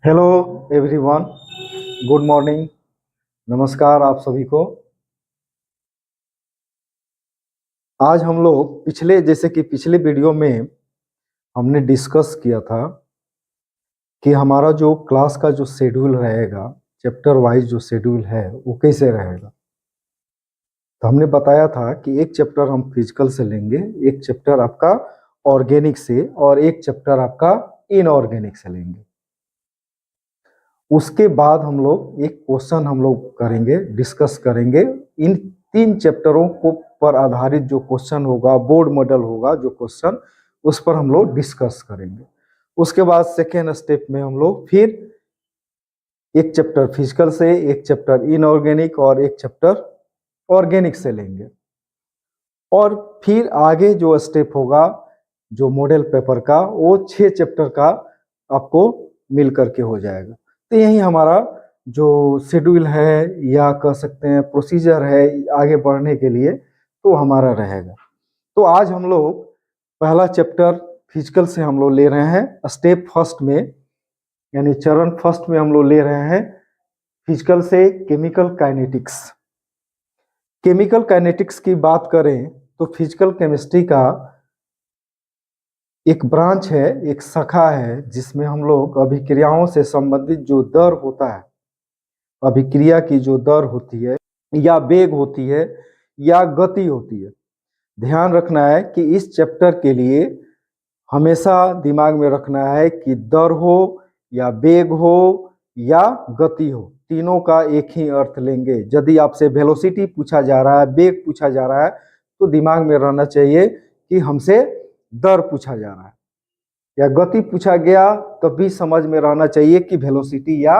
Hello everyone, good morning. नमस्कार आप सभी को। आज हम लोग पिछले वीडियो में हमने डिस्कस किया था कि हमारा जो क्लास का जो शेड्यूल रहेगा, चैप्टर वाइज जो शेड्यूल है वो कैसे रहेगा। तो हमने बताया था कि एक चैप्टर हम फिजिकल से लेंगे, एक चैप्टर आपका ऑर्गेनिक से और एक चैप्टर आपका इनऑर्गेनिक से लेंगे। उसके बाद हम लोग एक क्वेश्चन हम लोग करेंगे, डिस्कस करेंगे। इन तीन चैप्टरों को पर आधारित जो क्वेश्चन होगा, बोर्ड मॉडल होगा जो क्वेश्चन, उस पर हम लोग डिस्कस करेंगे। उसके बाद सेकेंड स्टेप में हम लोग फिर एक चैप्टर फिजिकल से, एक चैप्टर इनऑर्गेनिक और एक चैप्टर ऑर्गेनिक से लेंगे। और फिर आगे जो स्टेप होगा जो मॉडल पेपर का, वो 6 चैप्टर का आपको मिल करके हो जाएगा। तो यही हमारा जो शेड्यूल है या कह सकते हैं प्रोसीजर है आगे बढ़ने के लिए, तो हमारा रहेगा। तो आज हम लोग पहला चैप्टर फिजिकल से हम लोग ले रहे हैं, स्टेप फर्स्ट में, यानी चरण फर्स्ट में हम लोग ले रहे हैं फिजिकल से केमिकल काइनेटिक्स। केमिकल काइनेटिक्स की बात करें तो फिजिकल केमिस्ट्री का एक ब्रांच है, एक शाखा है, जिसमें हम लोग अभिक्रियाओं से संबंधित जो दर होता है, अभिक्रिया की जो दर होती है या वेग होती है या गति होती है, ध्यान रखना है कि इस चैप्टर के लिए हमेशा दिमाग में रखना है कि दर हो या वेग हो या गति हो, तीनों का एक ही अर्थ लेंगे। यदि आपसे वेलोसिटी पूछा जा रहा है, वेग पूछा जा रहा है, तो दिमाग में रहना चाहिए कि हमसे दर पूछा जा रहा है, या गति पूछा गया तब भी समझ में रहना चाहिए कि वेलोसिटी या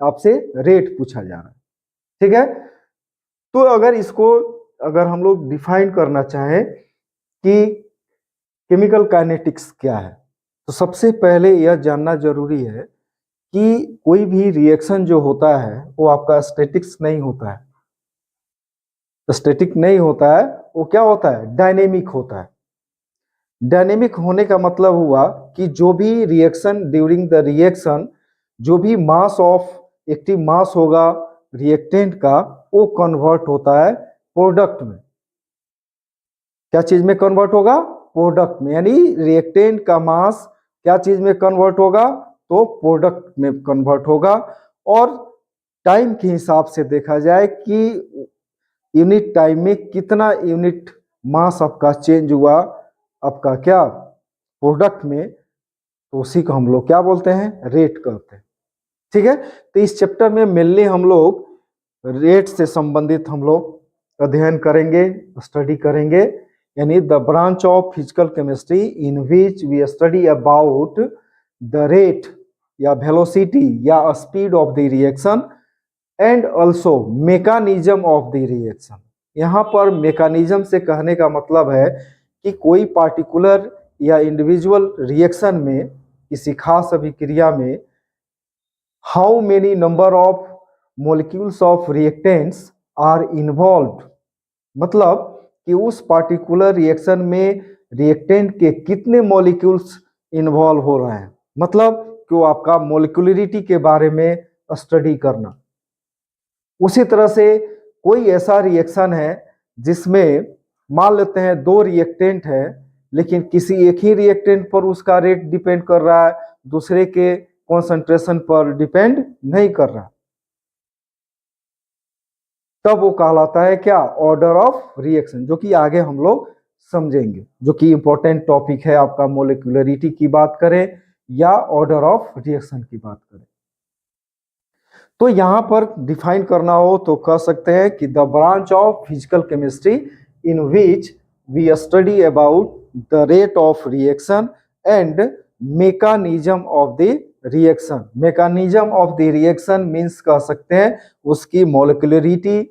आपसे रेट पूछा जा रहा है। ठीक है। तो अगर हम लोग डिफाइन करना चाहें कि केमिकल काइनेटिक्स क्या है, तो सबसे पहले यह जानना जरूरी है कि कोई भी रिएक्शन जो होता है वो आपका स्टैटिक्स नहीं होता है। स्टैटिक नहीं होता है, वो क्या होता है, डायनेमिक होता है। डायनेमिक होने का मतलब हुआ कि जो भी रिएक्शन ड्यूरिंग द रिएक्शन, जो भी मास ऑफ एक्टिव मास होगा रिएक्टेंट का, वो कन्वर्ट होता है प्रोडक्ट में। क्या चीज में कन्वर्ट होगा, प्रोडक्ट में। यानी रिएक्टेंट का मास क्या चीज में कन्वर्ट होगा, तो प्रोडक्ट में कन्वर्ट होगा। और टाइम के हिसाब से देखा जाए कि यूनिट टाइम में कितना यूनिट मास आपका चेंज हुआ आपका क्या प्रोडक्ट में, तो उसी को हम लोग क्या बोलते हैं, रेट कहते हैं। ठीक है। तो इस चैप्टर में मेनली हम लोग रेट से संबंधित हम लोग अध्ययन करेंगे, स्टडी करेंगे। यानी the branch of physical chemistry in which we study about the rate या वेलोसिटी या speed of the reaction and also mechanism of the reaction. यहाँ पर मेकानिज्म से कहने का मतलब है कि कोई पार्टिकुलर या इंडिविजुअल रिएक्शन में, किसी खास अभिक्रिया में, how many number of molecules of reactants are involved, मतलब कि उस पार्टिकुलर रिएक्शन में रिएक्टेंट के कितने मॉलिक्यूल्स इन्वॉल्व हो रहे हैं, मतलब कि वो आपका मोलिकुलरिटी के बारे में स्टडी करना। उसी तरह से कोई ऐसा रिएक्शन है जिसमें मान लेते हैं 2 रिएक्टेंट है, लेकिन किसी एक ही रिएक्टेंट पर उसका रेट डिपेंड कर रहा है, दूसरे के कॉन्सेंट्रेशन पर डिपेंड नहीं कर रहा, तब वो कहलाता है क्या, ऑर्डर ऑफ रिएक्शन, जो कि आगे हम लोग समझेंगे, जो कि इंपॉर्टेंट टॉपिक है आपका, मोलिकुलरिटी की बात करें या ऑर्डर ऑफ रिएक्शन की बात करें। तो यहां पर डिफाइन करना हो तो कह सकते हैं कि the branch of physical chemistry in which we study about the rate of reaction and mechanism of the reaction. Mechanism of the reaction means कह सकते हैं उसकी मोलिकुलरिटी,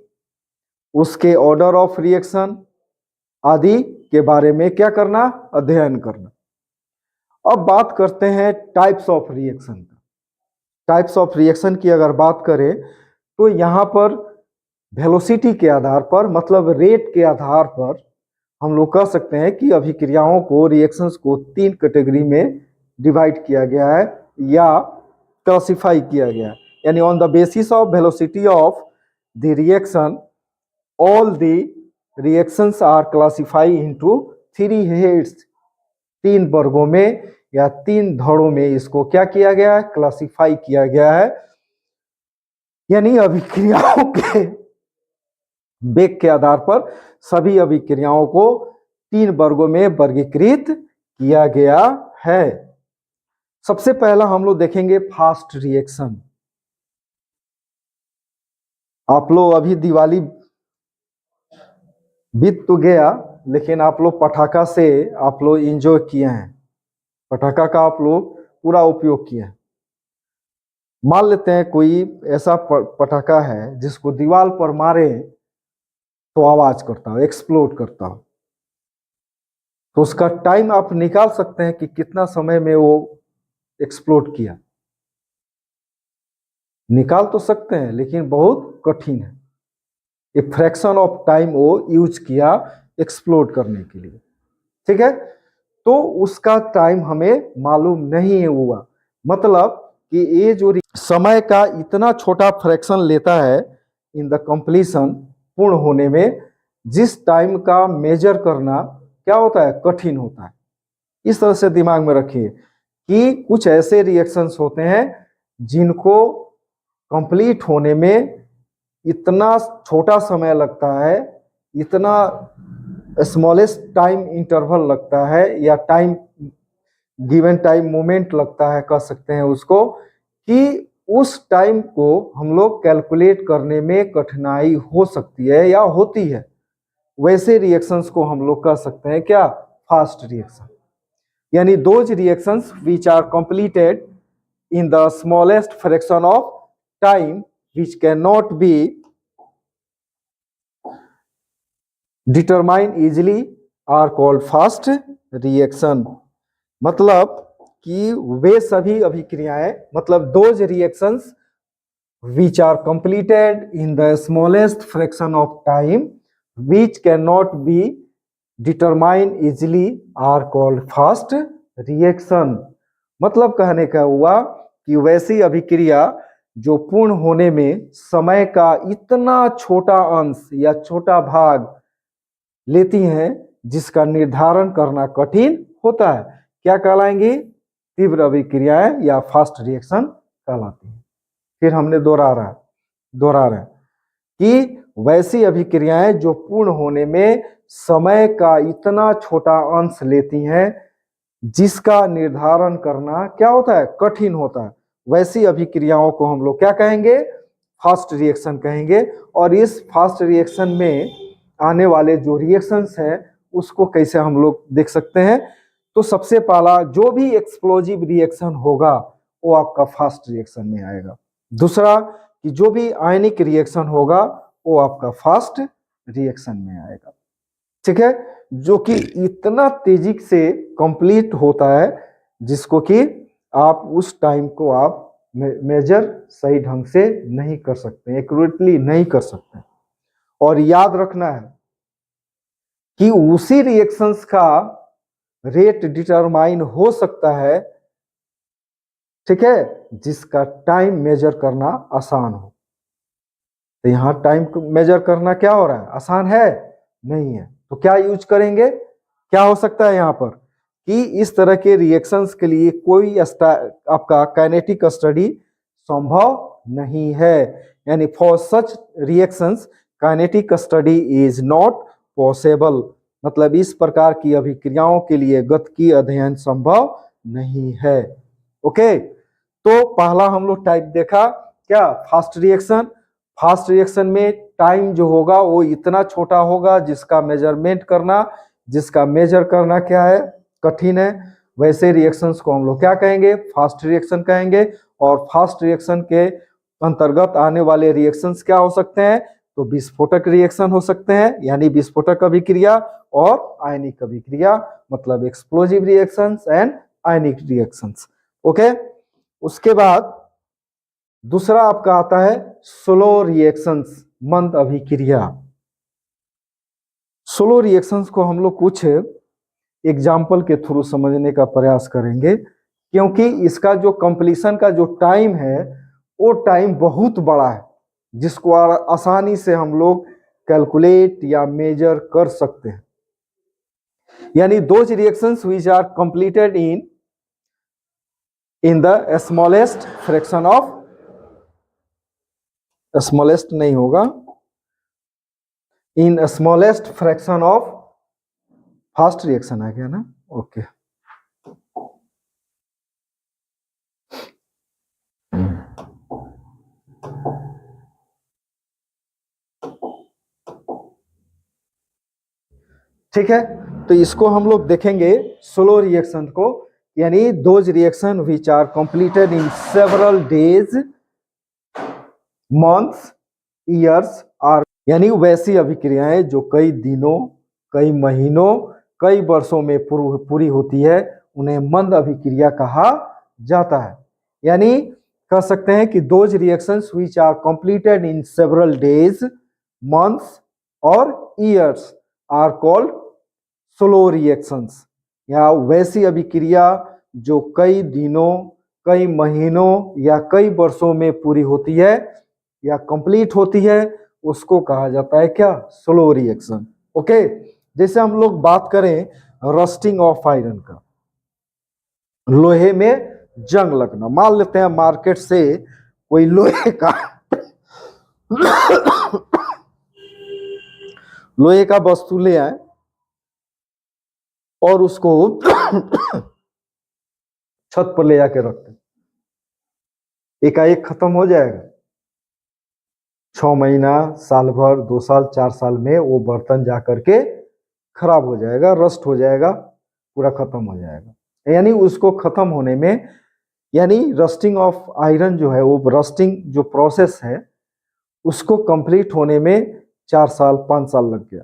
उसके ऑर्डर ऑफ रिएक्शन आदि के बारे में क्या करना, अध्ययन करना। अब बात करते हैं टाइप्स ऑफ रिएक्शन का। टाइप्स ऑफ रिएक्शन की अगर बात करें तो यहाँ पर वेलोसिटी के आधार पर, मतलब रेट के आधार पर, हम लोग कह सकते हैं कि अभिक्रियाओं को, रिएक्शंस को 3 कैटेगरी में डिवाइड किया गया है या क्लासिफाई किया गया है। यानी on the basis of velocity of the reaction all the reactions are classify into 3 heads, 3 वर्गों में या 3 धड़ों में इसको क्या किया गया है, क्लासिफाई किया गया है। यानी अभिक्रियाओं के वेग के आधार पर सभी अभिक्रियाओं को 3 वर्गों में वर्गीकृत किया गया है। सबसे पहला हम लोग देखेंगे फास्ट रिएक्शन। आप लोग अभी दिवाली बीत तो गया, लेकिन आप लोग पटाखा से आप लोग एंजॉय किए हैं, पटाखा का आप लोग पूरा उपयोग किए हैं। मान लेते हैं कोई ऐसा पटाखा है जिसको दीवार पर मारे तो आवाज करता हो, एक्सप्लोड करता हो, तो उसका टाइम आप निकाल सकते हैं कि कितना समय में वो एक्सप्लोड किया। निकाल तो सकते हैं लेकिन बहुत कठिन है। एक फ्रैक्शन ऑफ टाइम वो यूज किया एक्सप्लोड करने के लिए, ठीक है। तो उसका टाइम हमें मालूम नहीं हुआ, मतलब कि ये जो समय का इतना छोटा फ्रैक्शन लेता है इन द कंप्लीशन, पूर्ण होने में, जिस टाइम का मेजर करना क्या होता है, कठिन होता है। इस तरह से दिमाग में रखिए कि कुछ ऐसे रिएक्शंस होते हैं जिनको कंप्लीट होने में इतना छोटा समय लगता है, इतना स्मॉलेस्ट टाइम इंटरवल लगता है, या टाइम गिवन टाइम मोमेंट लगता है कह सकते हैं उसको, कि उस टाइम को हम लोग कैलकुलेट करने में कठिनाई हो सकती है या होती है। वैसे रिएक्शंस को हम लोग कह सकते हैं क्या, फास्ट रिएक्शन। यानी those reactions which are completed in the smallest fraction of time which cannot be determined easily are called fast reaction। मतलब कि वे सभी अभिक्रियाएं, मतलब those reactions which are completed in the smallest fraction of time which cannot be determined easily are called fast reaction। मतलब कहने का हुआ कि वैसी अभिक्रिया जो पूर्ण होने में समय का इतना छोटा अंश या छोटा भाग लेती हैं जिसका निर्धारण करना कठिन होता है, क्या कहलाएंगी, तीव्र अभिक्रियाएं या फास्ट रिएक्शन कहलाती हैं। फिर हमने दोहरा रहे कि वैसी अभिक्रियाएं जो पूर्ण होने में समय का इतना छोटा अंश लेती हैं जिसका निर्धारण करना क्या होता है, कठिन होता है, वैसी अभिक्रियाओं को हम लोग क्या कहेंगे, फास्ट रिएक्शन कहेंगे। और इस फास्ट रिएक्शन में आने वाले जो रिएक्शंस हैं उसको कैसे हम लोग देख सकते हैं। तो सबसे पहला जो भी एक्सप्लोजिव रिएक्शन होगा वो आपका फास्ट रिएक्शन में आएगा। दूसरा कि जो भी आयनिक रिएक्शन होगा वो आपका फास्ट रिएक्शन में आएगा, ठीक है, जो कि इतना तेजी से कंप्लीट होता है जिसको कि आप उस टाइम को आप मेजर सही ढंग से नहीं कर सकते, एक्यूरेटली नहीं कर सकते। और याद रखना है कि उसी रिएक्शंस का रेट डिटरमाइन हो सकता है, ठीक है, जिसका टाइम मेजर करना आसान हो। तो यहाँ टाइम मेजर करना क्या हो रहा है, आसान है नहीं है, तो क्या यूज करेंगे, क्या हो सकता है यहाँ पर कि इस तरह के रिएक्शंस के लिए कोई आपका काइनेटिक स्टडी संभव नहीं है। यानी for such reactions kinetic study is not possible, मतलब इस प्रकार की अभिक्रियाओं के लिए गतिकी अध्ययन संभव नहीं है। ओके, तो पहला हम लोग टाइप देखा क्या, फास्ट रिएक्शन। फास्ट रिएक्शन में टाइम जो होगा वो इतना छोटा होगा जिसका मेजर करना क्या है, कठिन है। वैसे रिएक्शंस को हम लोग क्या कहेंगे, फास्ट रिएक्शन कहेंगे। और फास्ट रिएक्शन के अंतर्गत आने वाले रिएक्शंस क्या हो सकते हैं, तो विस्फोटक रिएक्शन हो सकते हैं, यानी विस्फोटक अभिक्रिया और आयनिक अभिक्रिया, मतलब explosive reactions and ionic reactions. Okay, उसके बाद दूसरा आपका आता है स्लो रिएक्शंस, मंद अभिक्रिया। स्लो रिएक्शंस को हम लोग कुछ एग्जाम्पल के थ्रू समझने का प्रयास करेंगे क्योंकि इसका जो कंप्लीशन का जो टाइम है वो टाइम बहुत बड़ा है, जिसको आसानी से हम लोग कैलकुलेट या मेजर कर सकते हैं। यानी those reactions which are completed in the smallest fraction of, smallest नहीं होगा, in smallest fraction of fast reaction आ गया ना, ओके। ठीक है, तो इसको हम लोग देखेंगे स्लो रिएक्शन को, यानी those reaction which are completed in several days, months, years are, यानी वैसी अभिक्रियाएं जो कई दिनों, कई महीनों, कई वर्षों में पूरी होती है, उन्हें मंद अभिक्रिया कहा जाता है। यानी कह सकते हैं कि those reactions which are completed in several days, months और years are called slow reactions, या वैसी अभिक्रिया जो कई दिनों, कई महीनों या कई वर्षों में पूरी होती है या कंप्लीट होती है, उसको कहा जाता है क्या, स्लो रिएक्शन। ओके, जैसे हम लोग बात करें रस्टिंग ऑफ आयरन का, लोहे में जंग लगना, मान लेते हैं मार्केट से कोई लोहे का वस्तु ले आए और उसको छत पर ले जाके रखते, एकाएक खत्म हो जाएगा? 6 महीना, साल भर, 2 साल, 4 साल में वो बर्तन जा करके खराब हो जाएगा, रस्ट हो जाएगा, पूरा खत्म हो जाएगा। यानी उसको खत्म होने में, यानी रस्टिंग ऑफ आयरन जो है, वो रस्टिंग जो प्रोसेस है उसको कंप्लीट होने में 4 साल 5 साल लग गया,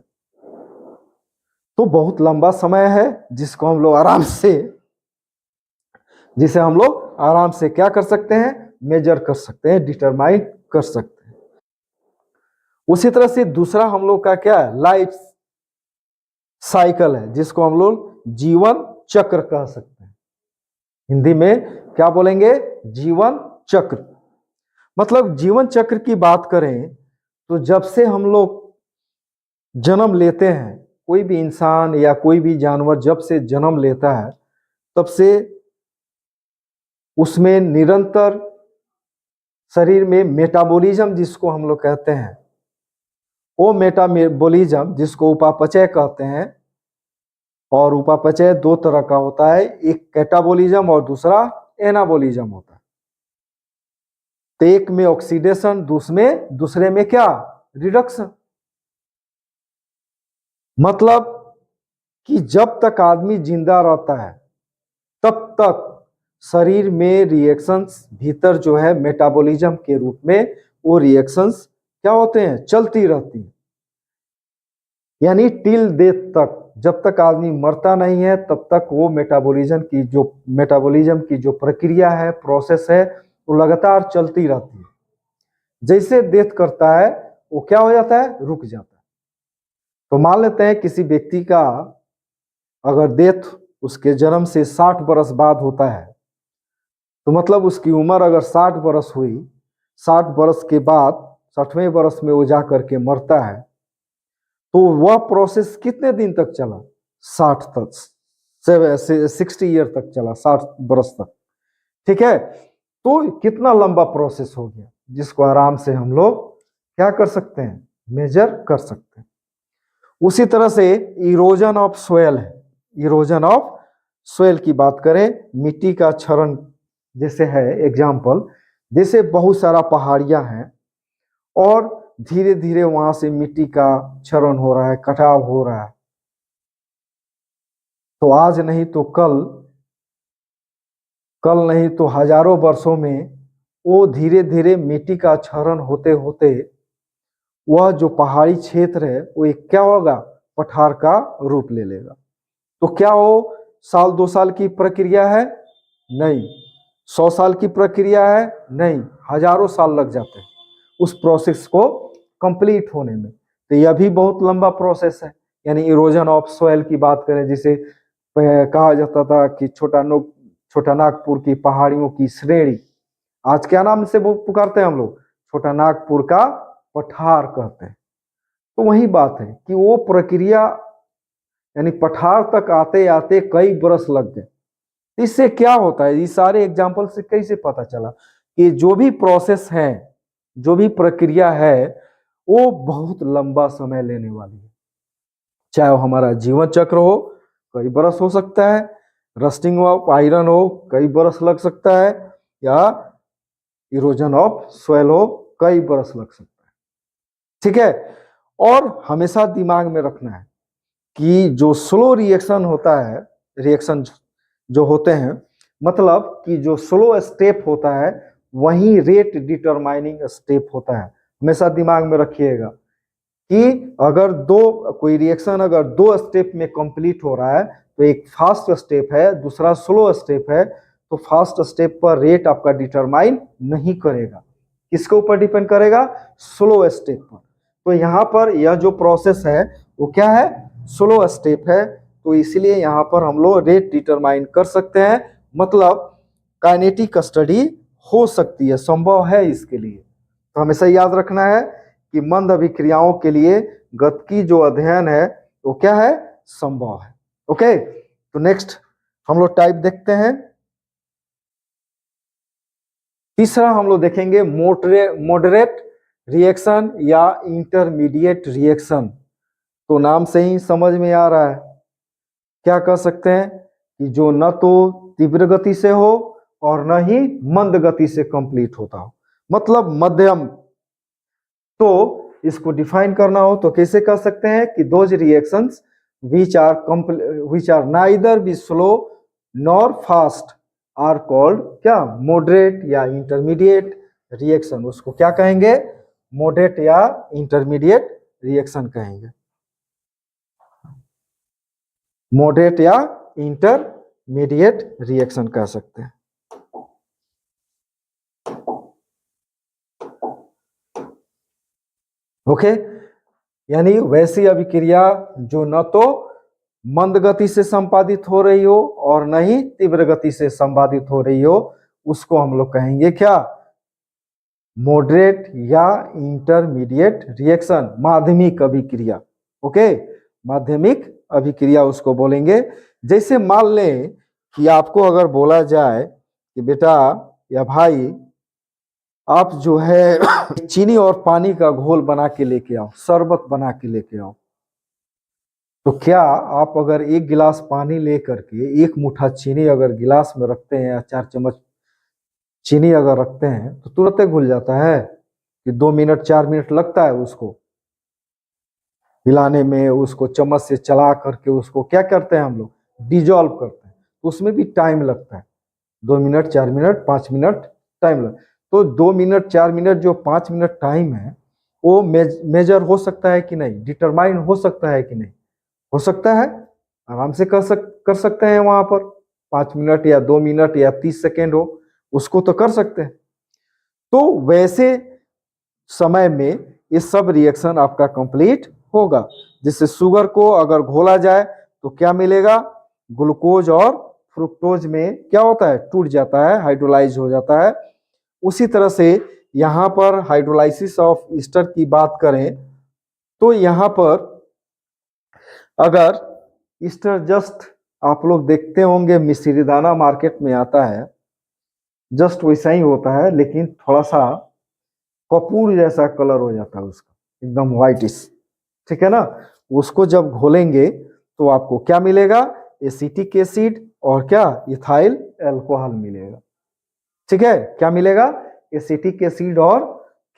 तो बहुत लंबा समय है जिसको हम लोग आराम से, जिसे हम लोग आराम से क्या कर सकते हैं, मेजर कर सकते हैं, डिटरमाइन कर सकते हैं। उसी तरह से दूसरा हम लोग का क्या है, लाइफ साइकिल है, जिसको हम लोग जीवन चक्र कह सकते हैं। हिंदी में क्या बोलेंगे, जीवन चक्र। मतलब जीवन चक्र की बात करें तो जब से हम लोग जन्म लेते हैं, कोई भी इंसान या कोई भी जानवर जब से जन्म लेता है, तब से उसमें निरंतर शरीर में मेटाबॉलिज्म जिसको हम लोग कहते हैं, वो मेटाबॉलिज्म जिसको उपापचय कहते हैं, और उपापचय 2 तरह का होता है, एक कैटाबॉलिज्म और दूसरा एनाबॉलिज्म होता है। तो एक में ऑक्सीडेशन, दूसरे में क्या, रिडक्शन। मतलब कि जब तक आदमी जिंदा रहता है तब तक शरीर में रिएक्शंस भीतर जो है मेटाबॉलिज्म के रूप में वो रिएक्शंस क्या होते हैं, चलती रहती है। यानी टिल डेथ तक, जब तक आदमी मरता नहीं है तब तक वो मेटाबॉलिज्म की जो प्रक्रिया है, प्रोसेस है, वो लगातार चलती रहती है। जैसे डेथ करता है वो क्या हो जाता है, रुक जाता है। तो मान लेते हैं किसी व्यक्ति का अगर डेथ उसके जन्म से 60 बरस बाद होता है, तो मतलब उसकी उम्र अगर 60 बरस हुई, 60 बरस के बाद 60वें बरस में वो जा करके मरता है, तो वह प्रोसेस कितने दिन तक चला, 60 तक, 60 ईयर तक चला, 60 बरस तक। ठीक है, तो कितना लंबा प्रोसेस हो गया, जिसको आराम से हम लोग क्या कर सकते हैं, मेजर कर सकते हैं। उसी तरह से इरोजन ऑफ सोयल है, इरोजन ऑफ सोयल की बात करें, मिट्टी का क्षरण जैसे है एग्जाम्पल, जैसे बहुत सारा पहाड़ियां हैं और धीरे धीरे वहां से मिट्टी का क्षरण हो रहा है, कटाव हो रहा है, तो आज नहीं तो कल नहीं तो हजारों वर्षों में वो धीरे धीरे मिट्टी का क्षरण होते होते वह जो पहाड़ी क्षेत्र है वो एक क्या होगा, पठार का रूप ले लेगा। तो क्या वो साल 2 साल की प्रक्रिया है, नहीं। 100 साल की प्रक्रिया है, नहीं। हजारों साल लग जाते हैं उस प्रोसेस को कंप्लीट होने में। तो यह भी बहुत लंबा प्रोसेस है। यानी इरोजन ऑफ सोयल की बात करें, जिसे कहा जाता था कि छोटा नागपुर की पहाड़ियों की श्रेणी, आज क्या नाम से वो पुकारते हैं हम लोग, छोटा नागपुर का पठार कहते हैं। तो वही बात है कि वो प्रक्रिया यानी पठार तक आते आते कई बरस लग गए। इससे क्या होता है, ये सारे एग्जाम्पल से कैसे पता चला कि जो भी प्रोसेस है, जो भी प्रक्रिया है, वो बहुत लंबा समय लेने वाली है। चाहे वो हमारा जीवन चक्र हो, कई बरस हो सकता है, रस्टिंग ऑफ आयरन हो, कई बरस लग सकता है, या इरोजन ऑफ सोइल हो, कई बरस लग सकता है। ठीक है, और हमेशा दिमाग में रखना है कि जो स्लो रिएक्शन होता है, रिएक्शन जो होते हैं, मतलब कि जो स्लो स्टेप होता है वही रेट डिटरमाइनिंग स्टेप होता है। हमेशा दिमाग में रखिएगा कि अगर कोई रिएक्शन अगर 2 स्टेप में कंप्लीट हो रहा है तो एक फास्ट स्टेप है, दूसरा स्लो स्टेप है, तो फास्ट स्टेप पर रेट आपका डिटरमाइन नहीं करेगा। किसके ऊपर डिपेंड करेगा, स्लो स्टेप पर। तो यहाँ पर यह जो प्रोसेस है वो क्या है, स्लो स्टेप है, तो इसलिए यहाँ पर हम लोग रेट डिटरमाइन कर सकते हैं, मतलब काइनेटिक स्टडी हो सकती है, संभव है इसके लिए। तो हमेशा याद रखना है कि मंद अभिक्रियाओं के लिए गतिकी जो अध्ययन है वो क्या है, संभव है। ओके, तो नेक्स्ट हम लोग टाइप देखते हैं। तीसरा हम लोग देखेंगे मॉडरेट रिएक्शन या इंटरमीडिएट रिएक्शन। तो नाम से ही समझ में आ रहा है, क्या कह सकते हैं कि जो न तो तीव्र गति से हो और न ही मंद गति से कंप्लीट होता हो, मतलब मध्यम। तो इसको डिफाइन करना हो तो कैसे कह सकते हैं कि those reactions which are neither be slow nor fast are called क्या, मॉडरेट या इंटरमीडिएट रिएक्शन। उसको क्या कहेंगे, मॉडरेट या इंटरमीडिएट रिएक्शन कहेंगे, मॉडरेट या इंटरमीडिएट रिएक्शन कह सकते हैं। ओके, यानी वैसी अभिक्रिया जो न तो मंद गति से संपादित हो रही हो और न ही तीव्र गति से संपादित हो रही हो, उसको हम लोग कहेंगे क्या, मॉडरेट या इंटरमीडिएट रिएक्शन, माध्यमिक अभिक्रिया। ओके, माध्यमिक अभिक्रिया उसको बोलेंगे। जैसे मान लें कि आपको अगर बोला जाए कि बेटा या भाई आप जो है चीनी और पानी का घोल बना के लेके आओ, शरबत बना के लेके आओ, तो क्या आप अगर 1 गिलास पानी ले करके 1 मुट्ठा चीनी अगर गिलास में रखते हैं या 4 चम्मच चीनी अगर रखते हैं तो तुरंत घुल जाता है कि 2 मिनट 4 मिनट लगता है उसको हिलाने में, उसको चम्मच से चला करके उसको क्या करते हैं हम लोग, डिजॉल्व करते हैं, तो उसमें भी टाइम लगता है, 2 मिनट 4 मिनट 5 मिनट टाइम लगता है। तो 2 मिनट 4 मिनट जो 5 मिनट टाइम है वो मेजर हो सकता है कि नहीं, डिटरमाइन हो सकता है कि नहीं, हो सकता है, आराम से कर सकते हैं। वहां पर 5 मिनट या 2 मिनट या 30 सेकेंड हो, उसको तो कर सकते हैं। तो वैसे समय में ये सब रिएक्शन आपका कंप्लीट होगा। जिससे शुगर को अगर घोला जाए तो क्या मिलेगा, ग्लूकोज और फ्रुक्टोज में क्या होता है, टूट जाता है, हाइड्रोलाइज हो जाता है। उसी तरह से यहाँ पर हाइड्रोलाइसिस ऑफ ईस्टर की बात करें तो यहाँ पर अगर ईस्टर जस्ट आप लोग देखते होंगे मिश्री दाना मार्केट में आता है, जस्ट वैसा ही होता है, लेकिन थोड़ा सा कपूर जैसा कलर हो जाता है उसका, एकदम व्हाइटिश, ठीक है ना। उसको जब घोलेंगे तो आपको क्या मिलेगा, एसिटिक एसिड और क्या, इथाइल अल्कोहल मिलेगा। ठीक है, क्या मिलेगा, एसिटिक एसिड और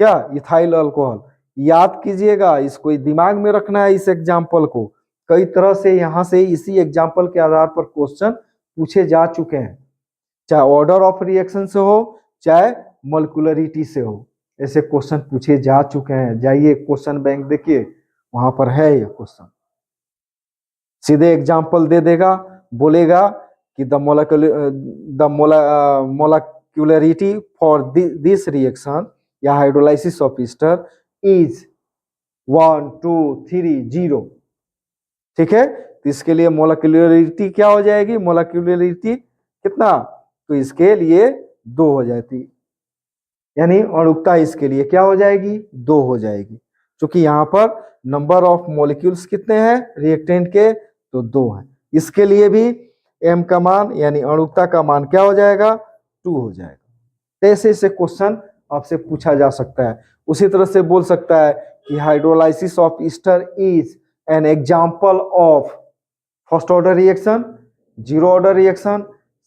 क्या, इथाइल अल्कोहल। याद कीजिएगा, इसको दिमाग में रखना है इस एग्जाम्पल को। कई तरह से यहाँ से इसी एग्जाम्पल के आधार पर क्वेश्चन पूछे जा चुके हैं, चाहे ऑर्डर ऑफ रिएक्शन से हो चाहे मोलिकुलरिटी से हो, ऐसे क्वेश्चन पूछे जा चुके हैं। जाइए क्वेश्चन बैंक देखिए, वहां पर है ये क्वेश्चन, सीधे एग्जाम्पल दे देगा, बोलेगा कि the molecularity for this reaction या हाइड्रोलाइसिस ऑफ ईस्टर इज 1 2 3 0। ठीक है, तो इसके लिए मोलिकुलरिटी क्या हो जाएगी, मोलिकुलरिटी कितना तो इसके लिए 2 हो जाती, यानी अणुकता इसके लिए क्या हो जाएगी, 2 हो जाएगी। क्योंकि यहाँ पर नंबर ऑफ मॉलिक्यूल्स कितने हैं रिएक्टेंट के, तो 2 हैं। इसके लिए भी m का मान यानी अणुकता का मान क्या हो जाएगा, 2 हो जाएगा। ऐसे ऐसे क्वेश्चन आपसे पूछा जा सकता है। उसी तरह से बोल सकता है कि hydrolysis of ester is an example of first order reaction, zero order reaction,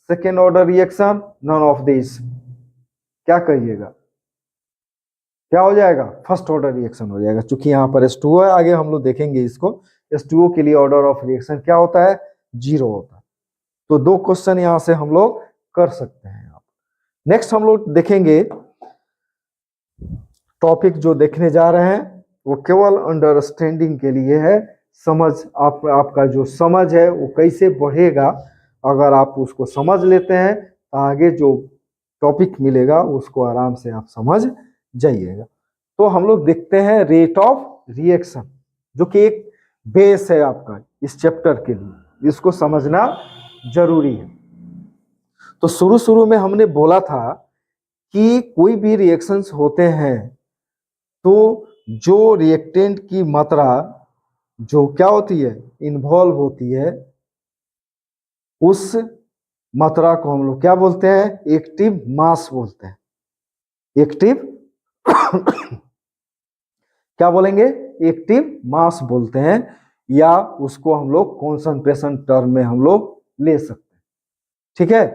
second order reaction, none of this. क्या कहिएगा, क्या हो जाएगा, फर्स्ट ऑर्डर रिएक्शन हो जाएगा। चूंकि यहाँ पर H2O है, आगे हम लोग देखेंगे इसको। H2O के लिए ऑर्डर ऑफ रिएक्शन क्या होता है, 0 होता है। तो 2 क्वेश्चन यहाँ से हम लोग कर सकते हैं। नेक्स्ट हम लोग देखेंगे टॉपिक जो देखने जा रहे हैं वो केवल अंडरस्टैंडिंग के लिए है। समझ आपका जो समझ है वो कैसे बढ़ेगा, अगर आप उसको समझ लेते हैं तो आगे जो टॉपिक मिलेगा उसको आराम से आप समझ जाइएगा। तो हम लोग देखते हैं रेट ऑफ रिएक्शन, जो कि एक बेस है आपका इस चैप्टर के लिए, इसको समझना जरूरी है। तो शुरू में हमने बोला था कि कोई भी रिएक्शंस होते हैं तो जो रिएक्टेंट की मात्रा जो क्या होती है, इन्वॉल्व होती है, उस मात्रा को हम लोग क्या बोलते हैं, एक्टिव मास बोलते हैं। एक्टिव क्या बोलेंगे, एक्टिव मास बोलते हैं, या उसको हम लोग कॉन्सेंट्रेशन टर्म में हम लोग ले सकते हैं। ठीक है,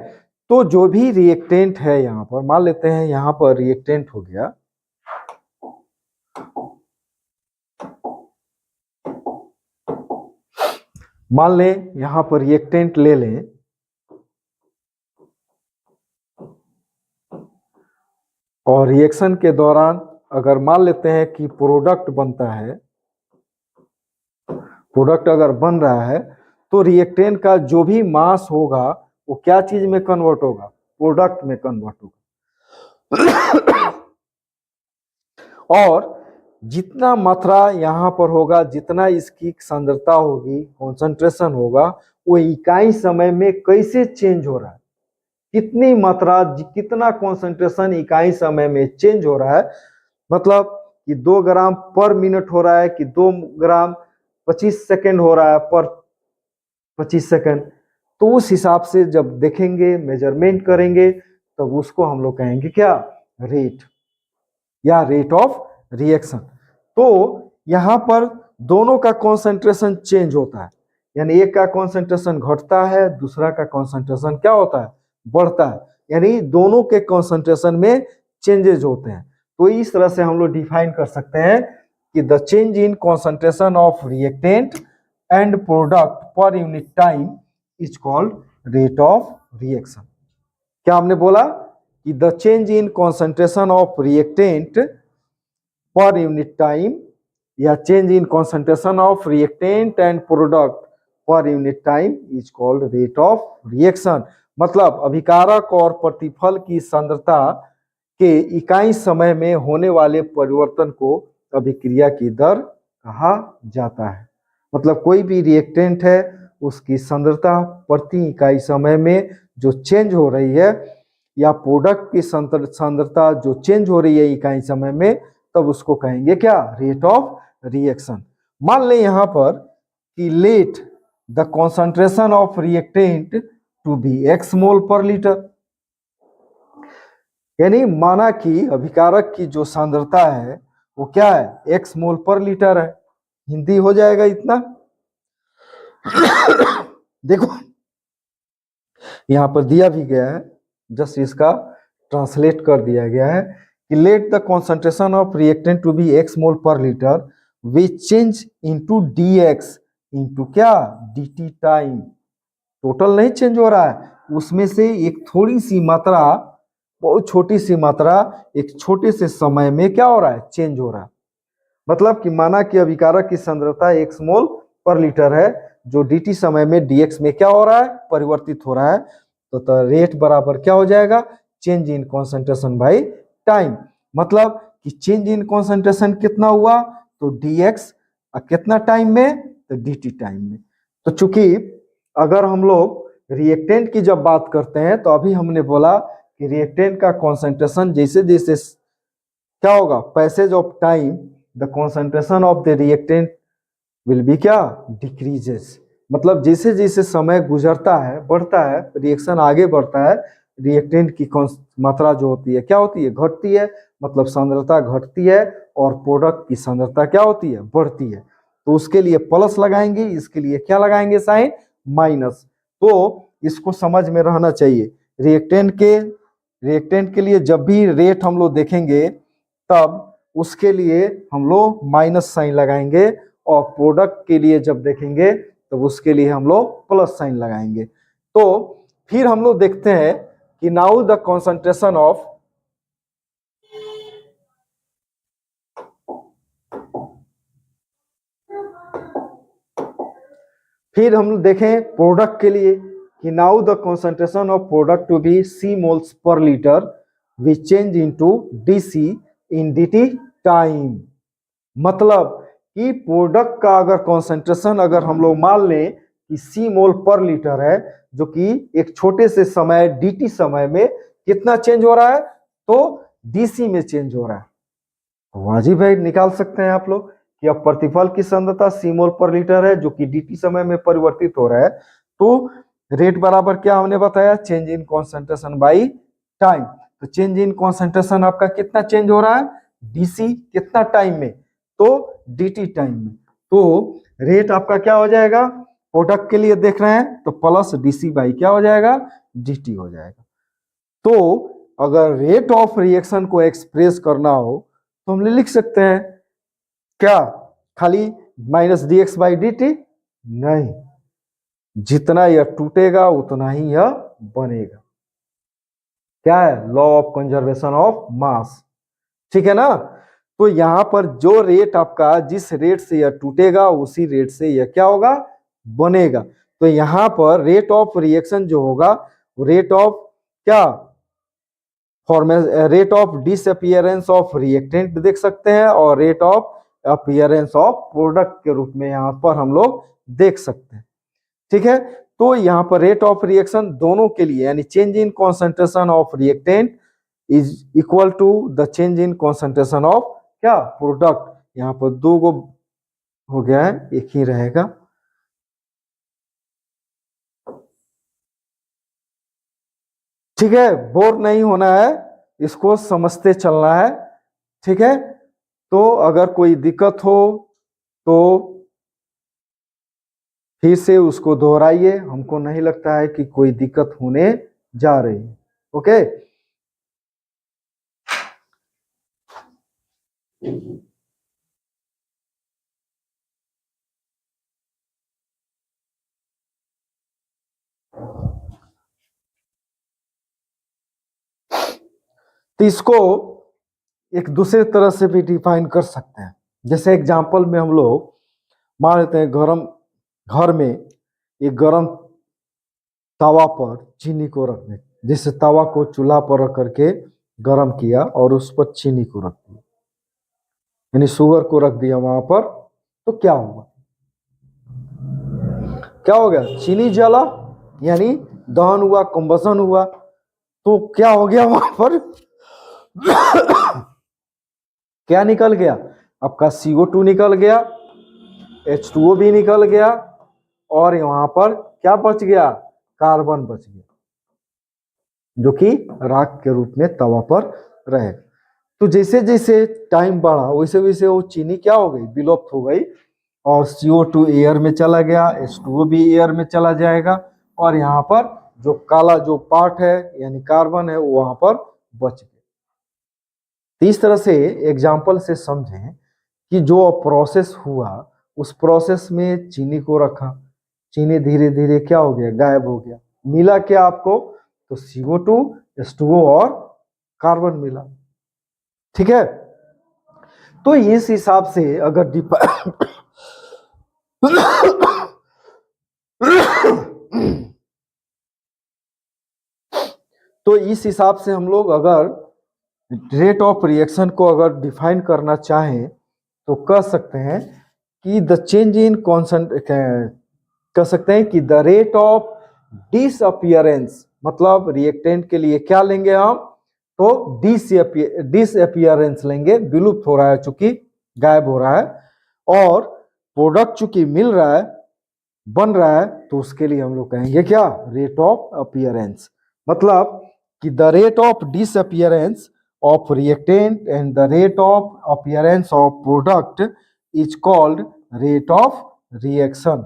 तो जो भी रिएक्टेंट है, यहाँ पर मान लेते हैं यहाँ पर रिएक्टेंट हो गया, मान लें यहां पर रिएक्टेंट ले लें, और रिएक्शन के दौरान अगर मान लेते हैं कि प्रोडक्ट बनता है, प्रोडक्ट अगर बन रहा है तो रिएक्टेंट का जो भी मास होगा वो क्या चीज में कन्वर्ट होगा, प्रोडक्ट में कन्वर्ट होगा। और जितना मात्रा यहाँ पर होगा, जितना इसकी सांद्रता होगी, कॉन्सेंट्रेशन होगा, वो इकाई समय में कैसे चेंज हो रहा है, कितनी मात्रा, कितना कॉन्सेंट्रेशन इकाई समय में चेंज हो रहा है। मतलब कि 2 ग्राम पर मिनट हो रहा है कि 2 ग्राम 25 सेकेंड हो रहा है पर 25 सेकेंड। तो उस हिसाब से जब देखेंगे, मेजरमेंट करेंगे, तब उसको हम लोग कहेंगे क्या, रेट या रेट ऑफ रिएक्शन। तो यहाँ पर दोनों का कॉन्सेंट्रेशन चेंज होता है, यानी एक का कॉन्सेंट्रेशन घटता है, दूसरा का कॉन्सेंट्रेशन क्या होता है, बढ़ता है, यानी दोनों के कॉन्सेंट्रेशन में चेंजेस होते हैं। तो इस तरह से हम लोग डिफाइन कर सकते हैं कि the change in concentration of reactant and product per unit time is called rate of reaction. क्या हमने बोला कि the change in concentration of reactant per unit time, या change in concentration of reactant and product per unit time is called rate of reaction. मतलब अभिकारक और प्रतिफल की सांद्रता के इकाई समय में होने वाले परिवर्तन को अभिक्रिया की दर कहा जाता है। मतलब कोई भी रिएक्टेंट है, उसकी सांद्रता प्रति इकाई समय में जो चेंज हो रही है, या प्रोडक्ट की सांद्रता जो चेंज हो रही है इकाई समय में, तब उसको कहेंगे क्या, रेट ऑफ रिएक्शन। मान लें यहाँ पर कि let the concentration of reactant to be x mole per litre, यानी माना कि अभिकारक की जो सांद्रता है वो क्या है, x मोल पर लीटर है। हिंदी हो जाएगा इतना। देखो यहाँ पर दिया भी गया है, जस्ट इसका ट्रांसलेट कर दिया गया है कि let the concentration of reactant to be x mole per litre which change into dx into क्या, dt टाइम। टोटल नहीं चेंज हो रहा है, उसमें से एक थोड़ी सी मात्रा, बहुत छोटी सी मात्रा एक छोटे से समय में क्या हो रहा है, चेंज हो रहा है। मतलब कि माना कि अभिकारक की सांद्रता x मोल पर लीटर है, जो dt समय में dx में क्या हो रहा है, परिवर्तित हो रहा है। तो रेट बराबर क्या हो जाएगा, change in concentration by time. मतलब कि चेंज इन कॉन्सेंट्रेशन कितना हुआ, तो dx, कितना टाइम में, तो dt टाइम में। तो चूंकि अगर हम लोग रिएक्टेंट की जब बात करते हैं तो अभी हमने बोला कि रिएक्टेंट का कॉन्सेंट्रेशन जैसे जैसे क्या होगा, passage of time the concentration of the reactant will be क्या, डिक्रीजेस। मतलब जैसे जैसे समय गुजरता है, बढ़ता है, रिएक्शन आगे बढ़ता है, रिएक्टेंट की मात्रा जो होती है क्या होती है, घटती है। मतलब सांद्रता घटती है और प्रोडक्ट की सांद्रता क्या होती है, बढ़ती है। तो उसके लिए प्लस लगाएंगे, इसके लिए क्या लगाएंगे, साइन माइनस। तो इसको समझ में रहना चाहिए। रिएक्टेंट के लिए जब भी रेट हम लोग देखेंगे तब उसके लिए हम लोग माइनस साइन लगाएंगे, और प्रोडक्ट के लिए जब देखेंगे तो उसके लिए हम लोग प्लस साइन लगाएंगे। तो फिर हम लोग देखते हैं कि नाउ द कॉन्सेंट्रेशन ऑफ फिर हम देखें प्रोडक्ट के लिए कि now the concentration of product to be C moles per litre we change into DC in DT time. मतलब कि प्रोडक्ट का अगर कॉन्सेंट्रेशन अगर हम लोग मान लें कि सी मोल पर लीटर है, जो कि एक छोटे से समय डीटी समय में कितना चेंज हो रहा है, तो डीसी में चेंज हो रहा है। वाजिब है, निकाल सकते हैं आप लोग कि अब प्रतिफल की सांद्रता सी मोल पर लीटर है जो कि डीटी समय में परिवर्तित हो रहा है। तो रेट बराबर क्या हमने बताया, change in concentration by time. तो चेंज इन कॉन्सेंट्रेशन आपका कितना चेंज हो रहा है, डीसी कितना टाइम में, तो डीटी टाइम में। तो रेट आपका क्या हो जाएगा, प्रोडक्ट के लिए देख रहे हैं तो प्लस डीसी बाई क्या हो जाएगा, डीटी हो जाएगा। तो अगर रेट ऑफ रिएक्शन को एक्सप्रेस करना हो तो हम लिख सकते हैं क्या, खाली minus D x by D T, नहीं, जितना यह टूटेगा उतना ही यह बनेगा। क्या है, law of conservation of mass, ठीक है ना। तो यहां पर जो रेट आपका, जिस रेट से यह टूटेगा उसी रेट से यह क्या होगा, बनेगा। तो यहां पर रेट ऑफ रिएक्शन जो होगा, रेट ऑफ क्या, rate of disappearance of reactant देख सकते हैं, और rate of appearance of product के रूप में यहां पर हम लोग देख सकते हैं, ठीक है। तो यहां पर रेट ऑफ रिएक्शन दोनों के लिए, यानी change in concentration of reactant is equal to the change in concentration of क्या, प्रोडक्ट। यहां पर दो गो हो गया है, एक ही रहेगा। ठीक है, बोर नहीं होना है, इसको समझते चलना है, ठीक है। तो अगर कोई दिक्कत हो तो फिर से उसको दोहराइए, हमको नहीं लगता है कि कोई दिक्कत होने जा रही है। ओके, तो इसको एक दूसरे तरह से भी डिफाइन कर सकते हैं। जैसे एग्जांपल में हम लोग मान लेते हैं घर में एक गरम तवा पर चीनी को रख दें, जैसे तवा को चूल्हा पर रख करके गरम किया और उस पर चीनी को रख दिया, यानी शुगर को रख दिया वहां पर, तो क्या होगा, क्या हो गया, चीनी जला, यानी दहन हुआ, कंबसन हुआ। तो क्या हो गया वहां पर क्या निकल गया, आपका CO2 निकल गया, H2O भी निकल गया, और वहां पर क्या बच गया, कार्बन बच गया, जो कि राख के रूप में तवा पर रहेगा। तो जैसे जैसे टाइम बढ़ा वैसे वैसे वो चीनी क्या हो गई, विलुप्त हो गई, और CO2 एयर में चला गया, H2O भी एयर में चला जाएगा, और यहाँ पर जो काला जो पार्ट है यानी कार्बन है वो वहां पर बच गया। तो इस तरह से एग्जाम्पल से समझें कि जो प्रोसेस हुआ उस प्रोसेस में चीनी को रखा, चीनी धीरे धीरे क्या हो गया, गायब हो गया, मिला क्या आपको, तो CO2, H2O और कार्बन मिला, ठीक है। तो इस हिसाब से अगर तो इस हिसाब से हम लोग अगर रेट ऑफ रिएक्शन को अगर डिफाइन करना चाहें तो कह सकते हैं कि द चेंज इन कह सकते हैं कि द रेट ऑफ डिसअपियरेंस, मतलब रिएक्टेंट के लिए क्या लेंगे हम, तो डिसअपियरेंस लेंगे, विलुप्त हो रहा है चूंकि, गायब हो रहा है। और प्रोडक्ट चूंकि मिल रहा है, बन रहा है, तो उसके लिए हम लोग कहेंगे क्या, रेट ऑफ अपीयरेंस। मतलब कि the rate of disappearance of reactant and the rate of appearance of product is called rate of reaction.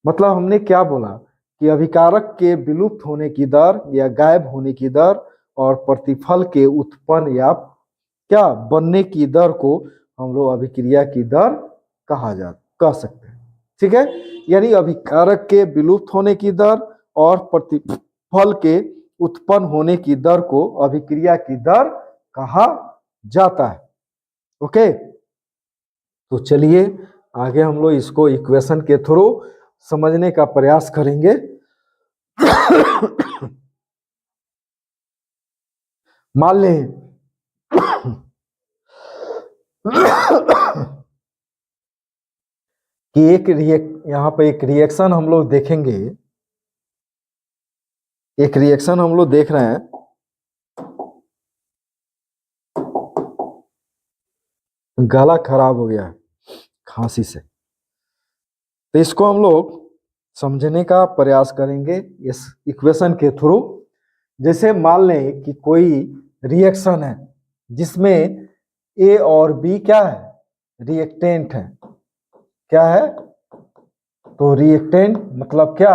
मतलब हमने क्या बोला कि अभिकारक के विलुप्त होने की दर या गायब होने की दर और प्रतिफल के उत्पन्न या क्या बनने की दर को हम लोग अभिक्रिया की दर कह सकते हैं। ठीक है, यानी अभिकारक के विलुप्त होने की दर और प्रतिफल के उत्पन्न होने की दर को अभिक्रिया की दर कहा जाता है। ओके, तो चलिए आगे हम लोग इसको इक्वेशन के थ्रू समझने का प्रयास करेंगे। मान लें कि यहाँ पे एक रिएक्शन हम लोग देखेंगे, एक रिएक्शन हम लोग देख रहे हैं, गला खराब हो गया है खांसी से, तो इसको हम लोग समझने का प्रयास करेंगे इस इक्वेशन के थ्रू। जैसे मान लें कि कोई रिएक्शन है जिसमें ए और बी क्या है, रिएक्टेंट है। क्या है, तो रिएक्टेंट मतलब क्या,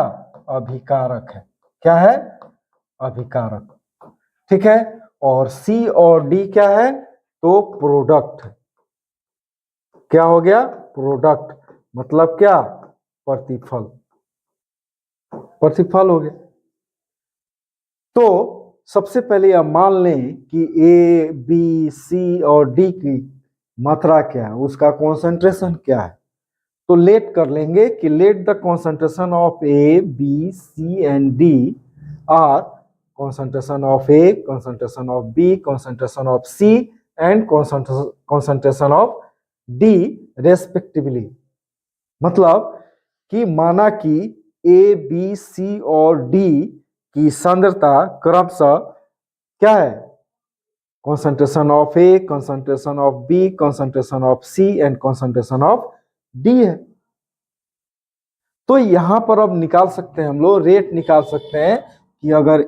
अभिकारक है। क्या है, अभिकारक। ठीक है, और सी और डी क्या है, तो प्रोडक्ट। क्या हो गया, प्रोडक्ट, मतलब क्या, प्रतिफल, प्रतिफल हो गया। तो सबसे पहले यह मान लें कि ए बी सी और डी की मात्रा क्या है, उसका कॉन्सेंट्रेशन क्या है। तो लेट कर लेंगे कि let the concentration of A B C and D are concentration of A, concentration of B, concentration of C and concentration of D respectively। मतलब कि माना कि A, B, C और D की सांद्रता क्रमशः क्या है, concentration of A, concentration of B, concentration of C and concentration of D है। तो यहां पर अब निकाल सकते हैं हम लोग, रेट निकाल सकते हैं कि अगर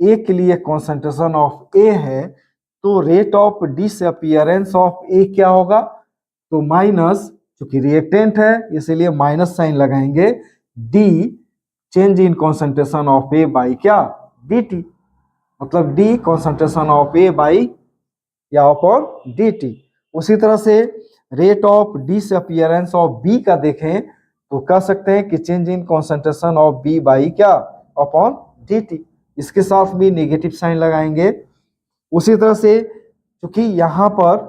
ए के लिए कॉन्सेंट्रेशन ऑफ ए है तो rate of disappearance of A क्या होगा, तो माइनस, चूंकि रिएक्टेंट है इसीलिए माइनस साइन लगाएंगे, D change in concentration of A by क्या, डी टी। मतलब D concentration of A by या अपॉन डी टी। उसी तरह से rate of disappearance of B का देखें तो कह सकते हैं कि change in concentration of B by क्या, अपॉन डी टी। इसके साथ भी नेगेटिव साइन लगाएंगे। उसी तरह से क्योंकि यहाँ पर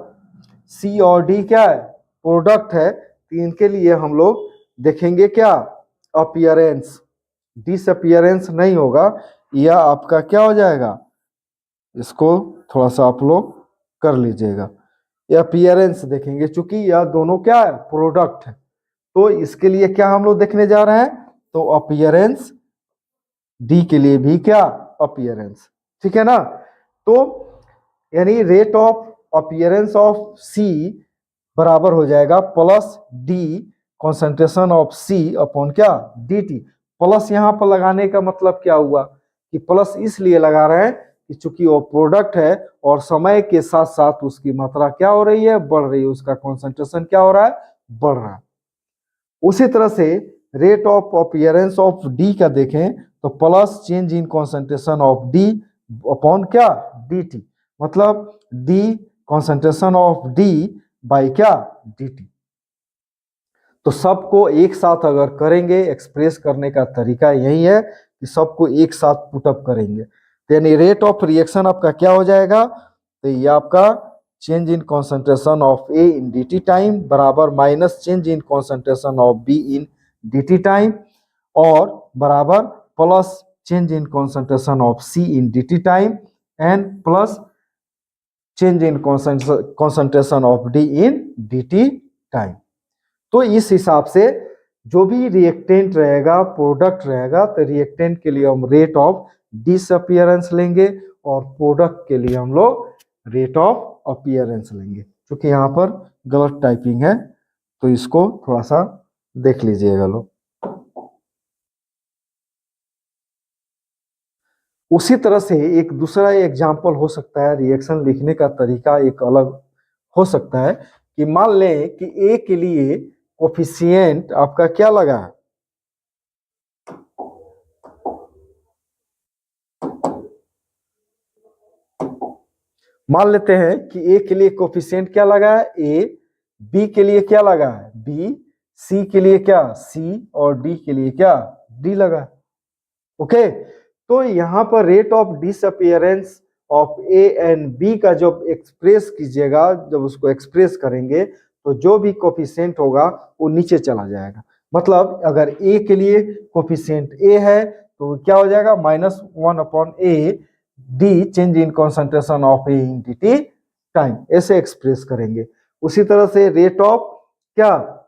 सी और डी क्या है, प्रोडक्ट है, तो इनके लिए हम लोग देखेंगे क्या, अपीयरेंस, डिसअपियरेंस नहीं होगा, यह आपका क्या हो जाएगा, इसको थोड़ा सा आप लोग कर लीजिएगा, यह अपीयरेंस देखेंगे चूंकि यह दोनों क्या है, प्रोडक्ट है। तो इसके लिए क्या हम लोग देखने जा रहे हैं, तो अपीयरेंस, डी के लिए भी क्या, अपीयरेंस। ठीक है ना, तो यानी rate of appearance of C बराबर हो जाएगा plus D concentration of C upon क्या, डी टी। प्लस यहाँ पर लगाने का मतलब क्या हुआ कि प्लस इसलिए लगा रहे हैं कि चूंकि वो प्रोडक्ट है और समय के साथ साथ उसकी मात्रा क्या हो रही है, बढ़ रही है, उसका कॉन्सेंट्रेशन क्या हो रहा है, बढ़ रहा है। उसी तरह से rate of appearance of D का देखें तो plus change in concentration of D upon क्या, डी टी। मतलब D concentration of D by क्या, डी टी। तो सबको एक साथ अगर करेंगे, एक्सप्रेस करने का तरीका यही है कि सबको एक साथ पुटअप करेंगे, तो यानी रेट ऑफ रिएक्शन आपका क्या हो जाएगा, तो ये आपका change in concentration of A in D T time बराबर minus change in concentration of B in D T time और बराबर plus change in concentration of C in D T time and plus change in concentration of D in D T time. तो इस हिसाब से जो भी reactant रहेगा, product रहेगा, तो रिएक्टेंट के लिए हम रेट ऑफ डिसअपियरेंस लेंगे और प्रोडक्ट के लिए हम लोग रेट ऑफ अपीयरेंस लेंगे। क्योंकि यहाँ पर गलत टाइपिंग है, तो इसको थोड़ा सा देख लीजिएगा लोग। उसी तरह से एक दूसरा एग्जाम्पल हो सकता है, रिएक्शन लिखने का तरीका एक अलग हो सकता है कि मान लें कि ए के लिए कोफिशिएंट आपका क्या लगा है, मान लेते हैं कि ए के लिए कोफिशिएंट क्या लगा है, ए, बी के लिए क्या लगा है, बी, सी के लिए क्या, सी, और डी के लिए क्या, डी लगा है। ओके, तो यहाँ पर rate of disappearance of A and B का जब एक्सप्रेस कीजिएगा, जब उसको एक्सप्रेस करेंगे तो जो भी कोफिशिएंट होगा वो नीचे चला जाएगा। मतलब अगर ए के लिए कोफिशिएंट ए है तो क्या हो जाएगा, -1/a D change in concentration of A in dt time, ऐसे एक्सप्रेस करेंगे। उसी तरह से रेट ऑफ क्या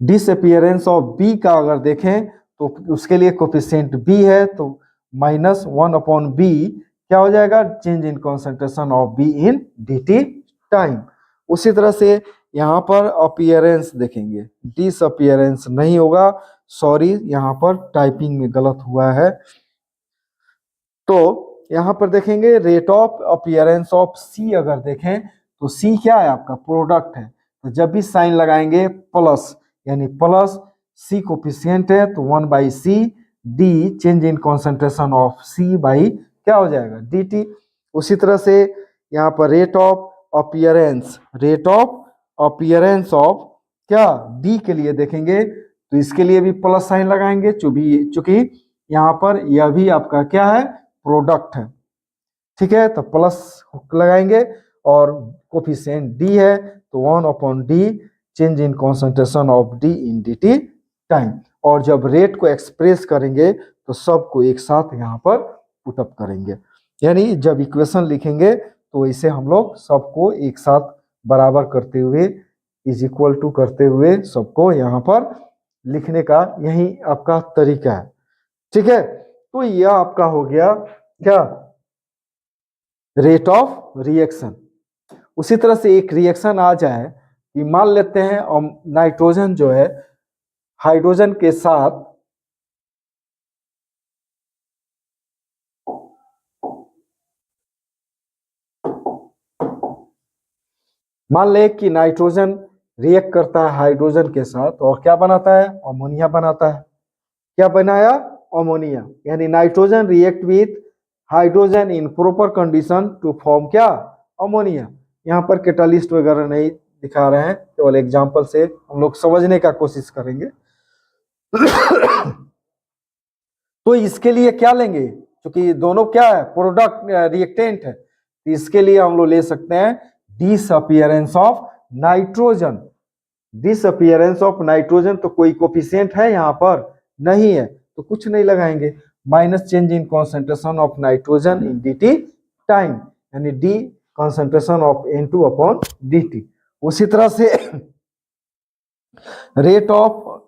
डिसअपियरेंस ऑफ बी का अगर देखें तो उसके लिए कोफिशिएंट बी है, तो -1/b क्या हो जाएगा, change in concentration of B in dt time. उसी तरह से यहाँ पर अपीयरेंस देखेंगे, डिसअपियरेंस नहीं होगा, सॉरी यहाँ पर टाइपिंग में गलत हुआ है। तो यहाँ पर देखेंगे रेट ऑफ अपीयरेंस ऑफ सी अगर देखें तो सी क्या है, आपका प्रोडक्ट है, तो जब भी साइन लगाएंगे प्लस, यानी प्लस सी कोफिशिएंट है तो 1/c D change in concentration of C by क्या हो जाएगा, dt। उसी तरह से यहाँ पर rate of appearance, rate of appearance of क्या डी के लिए देखेंगे तो इसके लिए भी प्लस साइन लगाएंगे, चूंकि यहाँ पर यह भी आपका क्या है, प्रोडक्ट है, ठीक है, तो प्लस लगाएंगे और कोफिशिएंट डी है तो 1/d change in concentration of D in dt time. और जब रेट को एक्सप्रेस करेंगे तो सबको एक साथ यहाँ पर पुटअप करेंगे, यानी जब इक्वेशन लिखेंगे तो इसे हम लोग सबको एक साथ बराबर करते हुए, इज इक्वल टू करते हुए सबको यहाँ पर लिखने का यही आपका तरीका है, ठीक है। तो यह आपका हो गया क्या, रेट ऑफ रिएक्शन। उसी तरह से एक रिएक्शन आ जाए कि मान लेते हैं नाइट्रोजन जो है हाइड्रोजन के साथ मान ले कि नाइट्रोजन रिएक्ट करता है हाइड्रोजन के साथ और क्या बनाता है, अमोनिया बनाता है। क्या बनाया, अमोनिया, यानी nitrogen react with hydrogen in proper condition to form क्या, अमोनिया। यहाँ पर कैटालिस्ट वगैरह नहीं दिखा रहे हैं, केवल एग्जांपल से हम लोग समझने का कोशिश करेंगे। तो इसके लिए क्या लेंगे, क्योंकि दोनों क्या है, प्रोडक्ट रिएक्टेंट है, तो इसके लिए हम लोग ले सकते हैं disappearance of nitrogen. Disappearance of nitrogen, तो कोई कोफिशिएंट है यहाँ पर नहीं है तो कुछ नहीं लगाएंगे, minus change in concentration of nitrogen in dt time, यानी डी कॉन्सेंट्रेशन ऑफ N2/dt। उसी तरह से rate of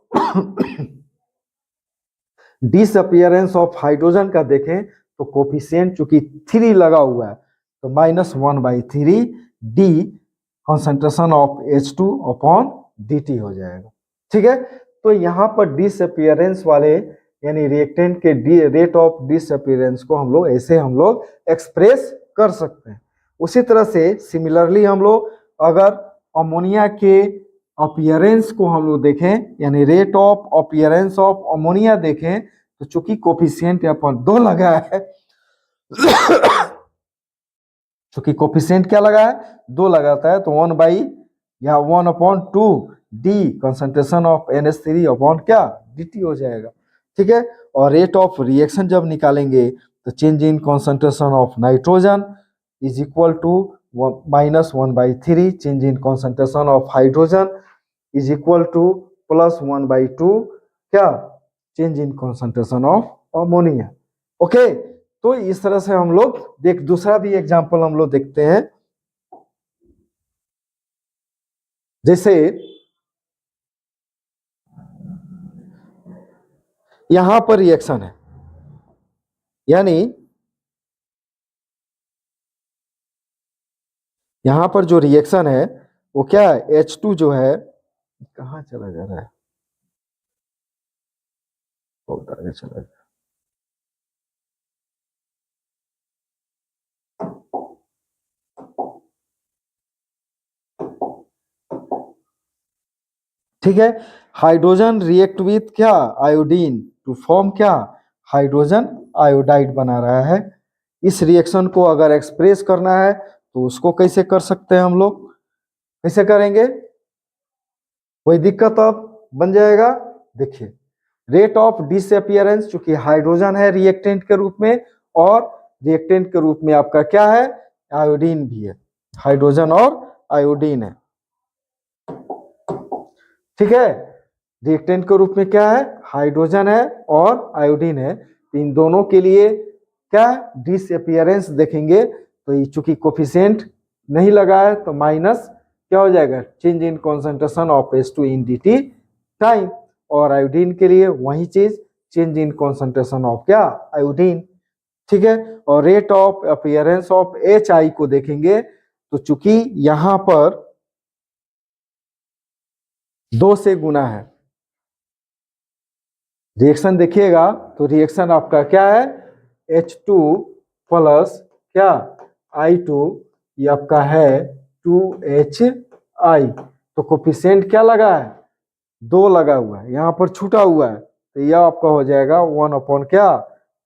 disappearance of hydrogen का देखें तो कोफिशिएंट चूंकि 3 लगा हुआ है तो -1/3 डी कॉन्सेंट्रेशन ऑफ H2/dt हो जाएगा, ठीक है। तो यहाँ पर डिसअपियरेंस वाले यानी रिएक्टेंट के रेट ऑफ डिसअपियरेंस को हम लोग ऐसे हम लोग एक्सप्रेस कर सकते हैं। उसी तरह से सिमिलरली हम लोग अगर अमोनिया के अपीयरेंस को हम लोग देखें, यानी rate of appearance of ammonia देखें तो चूंकि कोफिशिएंट यहाँ पर 2 लगा है, चूंकि कोफिशिएंट क्या लगा है, 2 लगाता है तो 1/2 डी कंसंट्रेशन ऑफ NH3 क्या dt हो जाएगा, ठीक है। और रेट ऑफ रिएक्शन जब निकालेंगे तो change in concentration of nitrogen is equal to -1/3 change in concentration of hydrogen is equal to +1/2 क्या change in concentration of ammonia. Okay, तो इस तरह से हम लोग दूसरा भी एग्जांपल हम लोग देखते हैं। जैसे यहां पर रिएक्शन है, यानी यहां पर जो रिएक्शन है वो क्या है, H2 जो है, कहाँ चला जा रहा है, बहुत आगे चला गया। ठीक है, हाइड्रोजन रिएक्ट विथ क्या, आयोडीन, टू फॉर्म क्या, हाइड्रोजन आयोडाइड बना रहा है। इस रिएक्शन को अगर एक्सप्रेस करना है तो उसको कैसे कर सकते हैं हम लोग, कैसे करेंगे, कोई दिक्कत अब बन जाएगा। देखिए, रेट ऑफ डिसअपियरेंस, चूंकि हाइड्रोजन है रिएक्टेंट के रूप में और रिएक्टेंट के रूप में आपका क्या है, आयोडीन भी है, हाइड्रोजन और आयोडीन है। ठीक है, रिएक्टेंट के रूप में क्या है, हाइड्रोजन है और आयोडीन है। इन दोनों के लिए क्या डिसअपियरेंस देखेंगे, तो चूंकि कोफिशिएंट नहीं लगा है तो माइनस क्या हो जाएगा, change in concentration of H2 in dt time, और आयोडीन के लिए वही चीज, चेंज इन कॉन्सेंट्रेशन ऑफ क्या, आयोडीन। ठीक है, और rate of appearance of HI को देखेंगे, तो चूंकि यहां पर 2 से गुना है, रिएक्शन देखिएगा तो रिएक्शन आपका क्या है, H2 प्लस क्या, I2, ये आपका है 2HI, तो कोफिशिएंट क्या लगा है, 2 लगा हुआ है, यहाँ पर छूटा हुआ है, तो यह आपका हो जाएगा 1 क्या,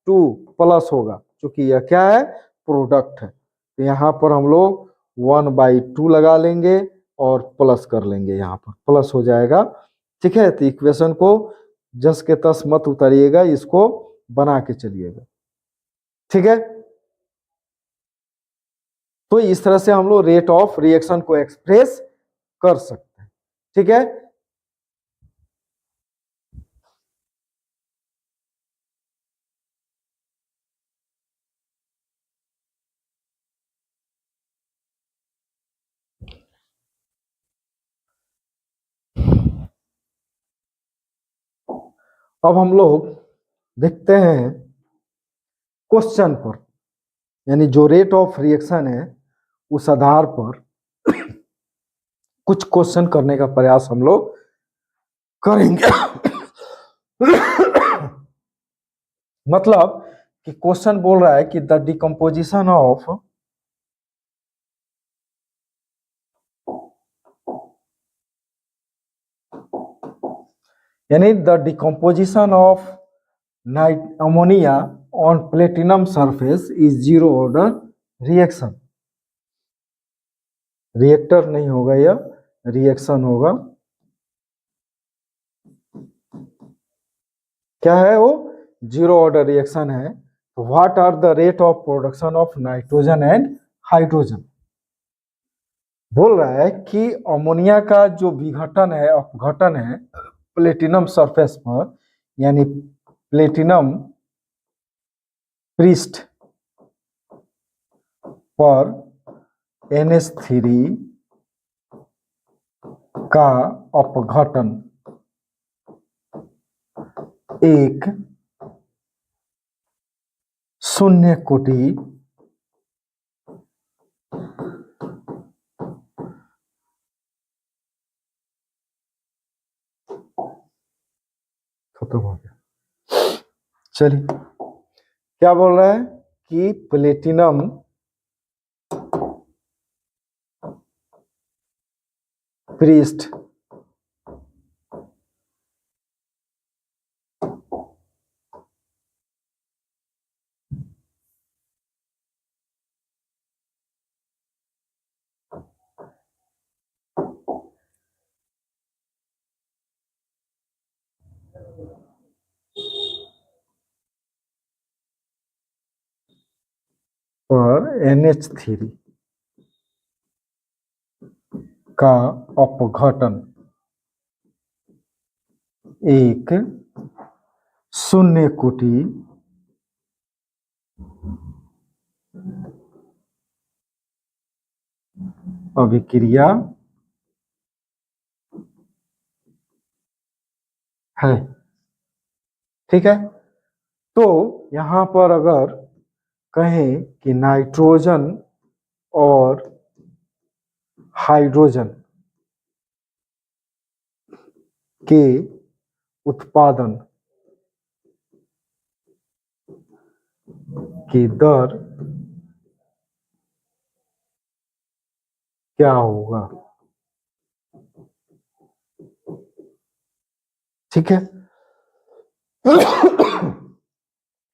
2 प्लस होगा, क्योंकि यह क्या है, प्रोडक्ट है, तो यहाँ पर हम लोग 1/2 लगा लेंगे और प्लस कर लेंगे, यहाँ पर प्लस हो जाएगा। ठीक है, तो इक्वेशन को जस के तस मत उतारिएगा, इसको बना के चलिएगा। ठीक है, तो इस तरह से हम लोग रेट ऑफ रिएक्शन को एक्सप्रेस कर सकते हैं। ठीक है, अब हम लोग देखते हैं क्वेश्चन पर, यानी जो रेट ऑफ रिएक्शन है उस आधार पर कुछ क्वेश्चन करने का प्रयास हम लोग करेंगे। मतलब कि क्वेश्चन बोल रहा है कि द डिकम्पोजिशन ऑफ, यानी the decomposition of ammonia on platinum surface is zero order reaction, reactor नहीं होगा, यह रिएक्शन होगा। क्या है वो, जीरो ऑर्डर रिएक्शन है। What are the rate of production of nitrogen and hydrogen, बोल रहा है कि अमोनिया का जो विघटन है, अपघटन है प्लेटिनम सरफेस पर, यानी प्लेटिनम पृष्ठ पर NH3 का अपघटन एक शून्य कोटि खत्म हो गया। चलिए, क्या बोल रहा है कि प्लेटिनम पृष्ठ पर NH3 का अपघटन एक शून्य कोटि अभिक्रिया है। ठीक है। तो यहां पर अगर कहें कि नाइट्रोजन और हाइड्रोजन के उत्पादन की दर क्या होगा, ठीक है।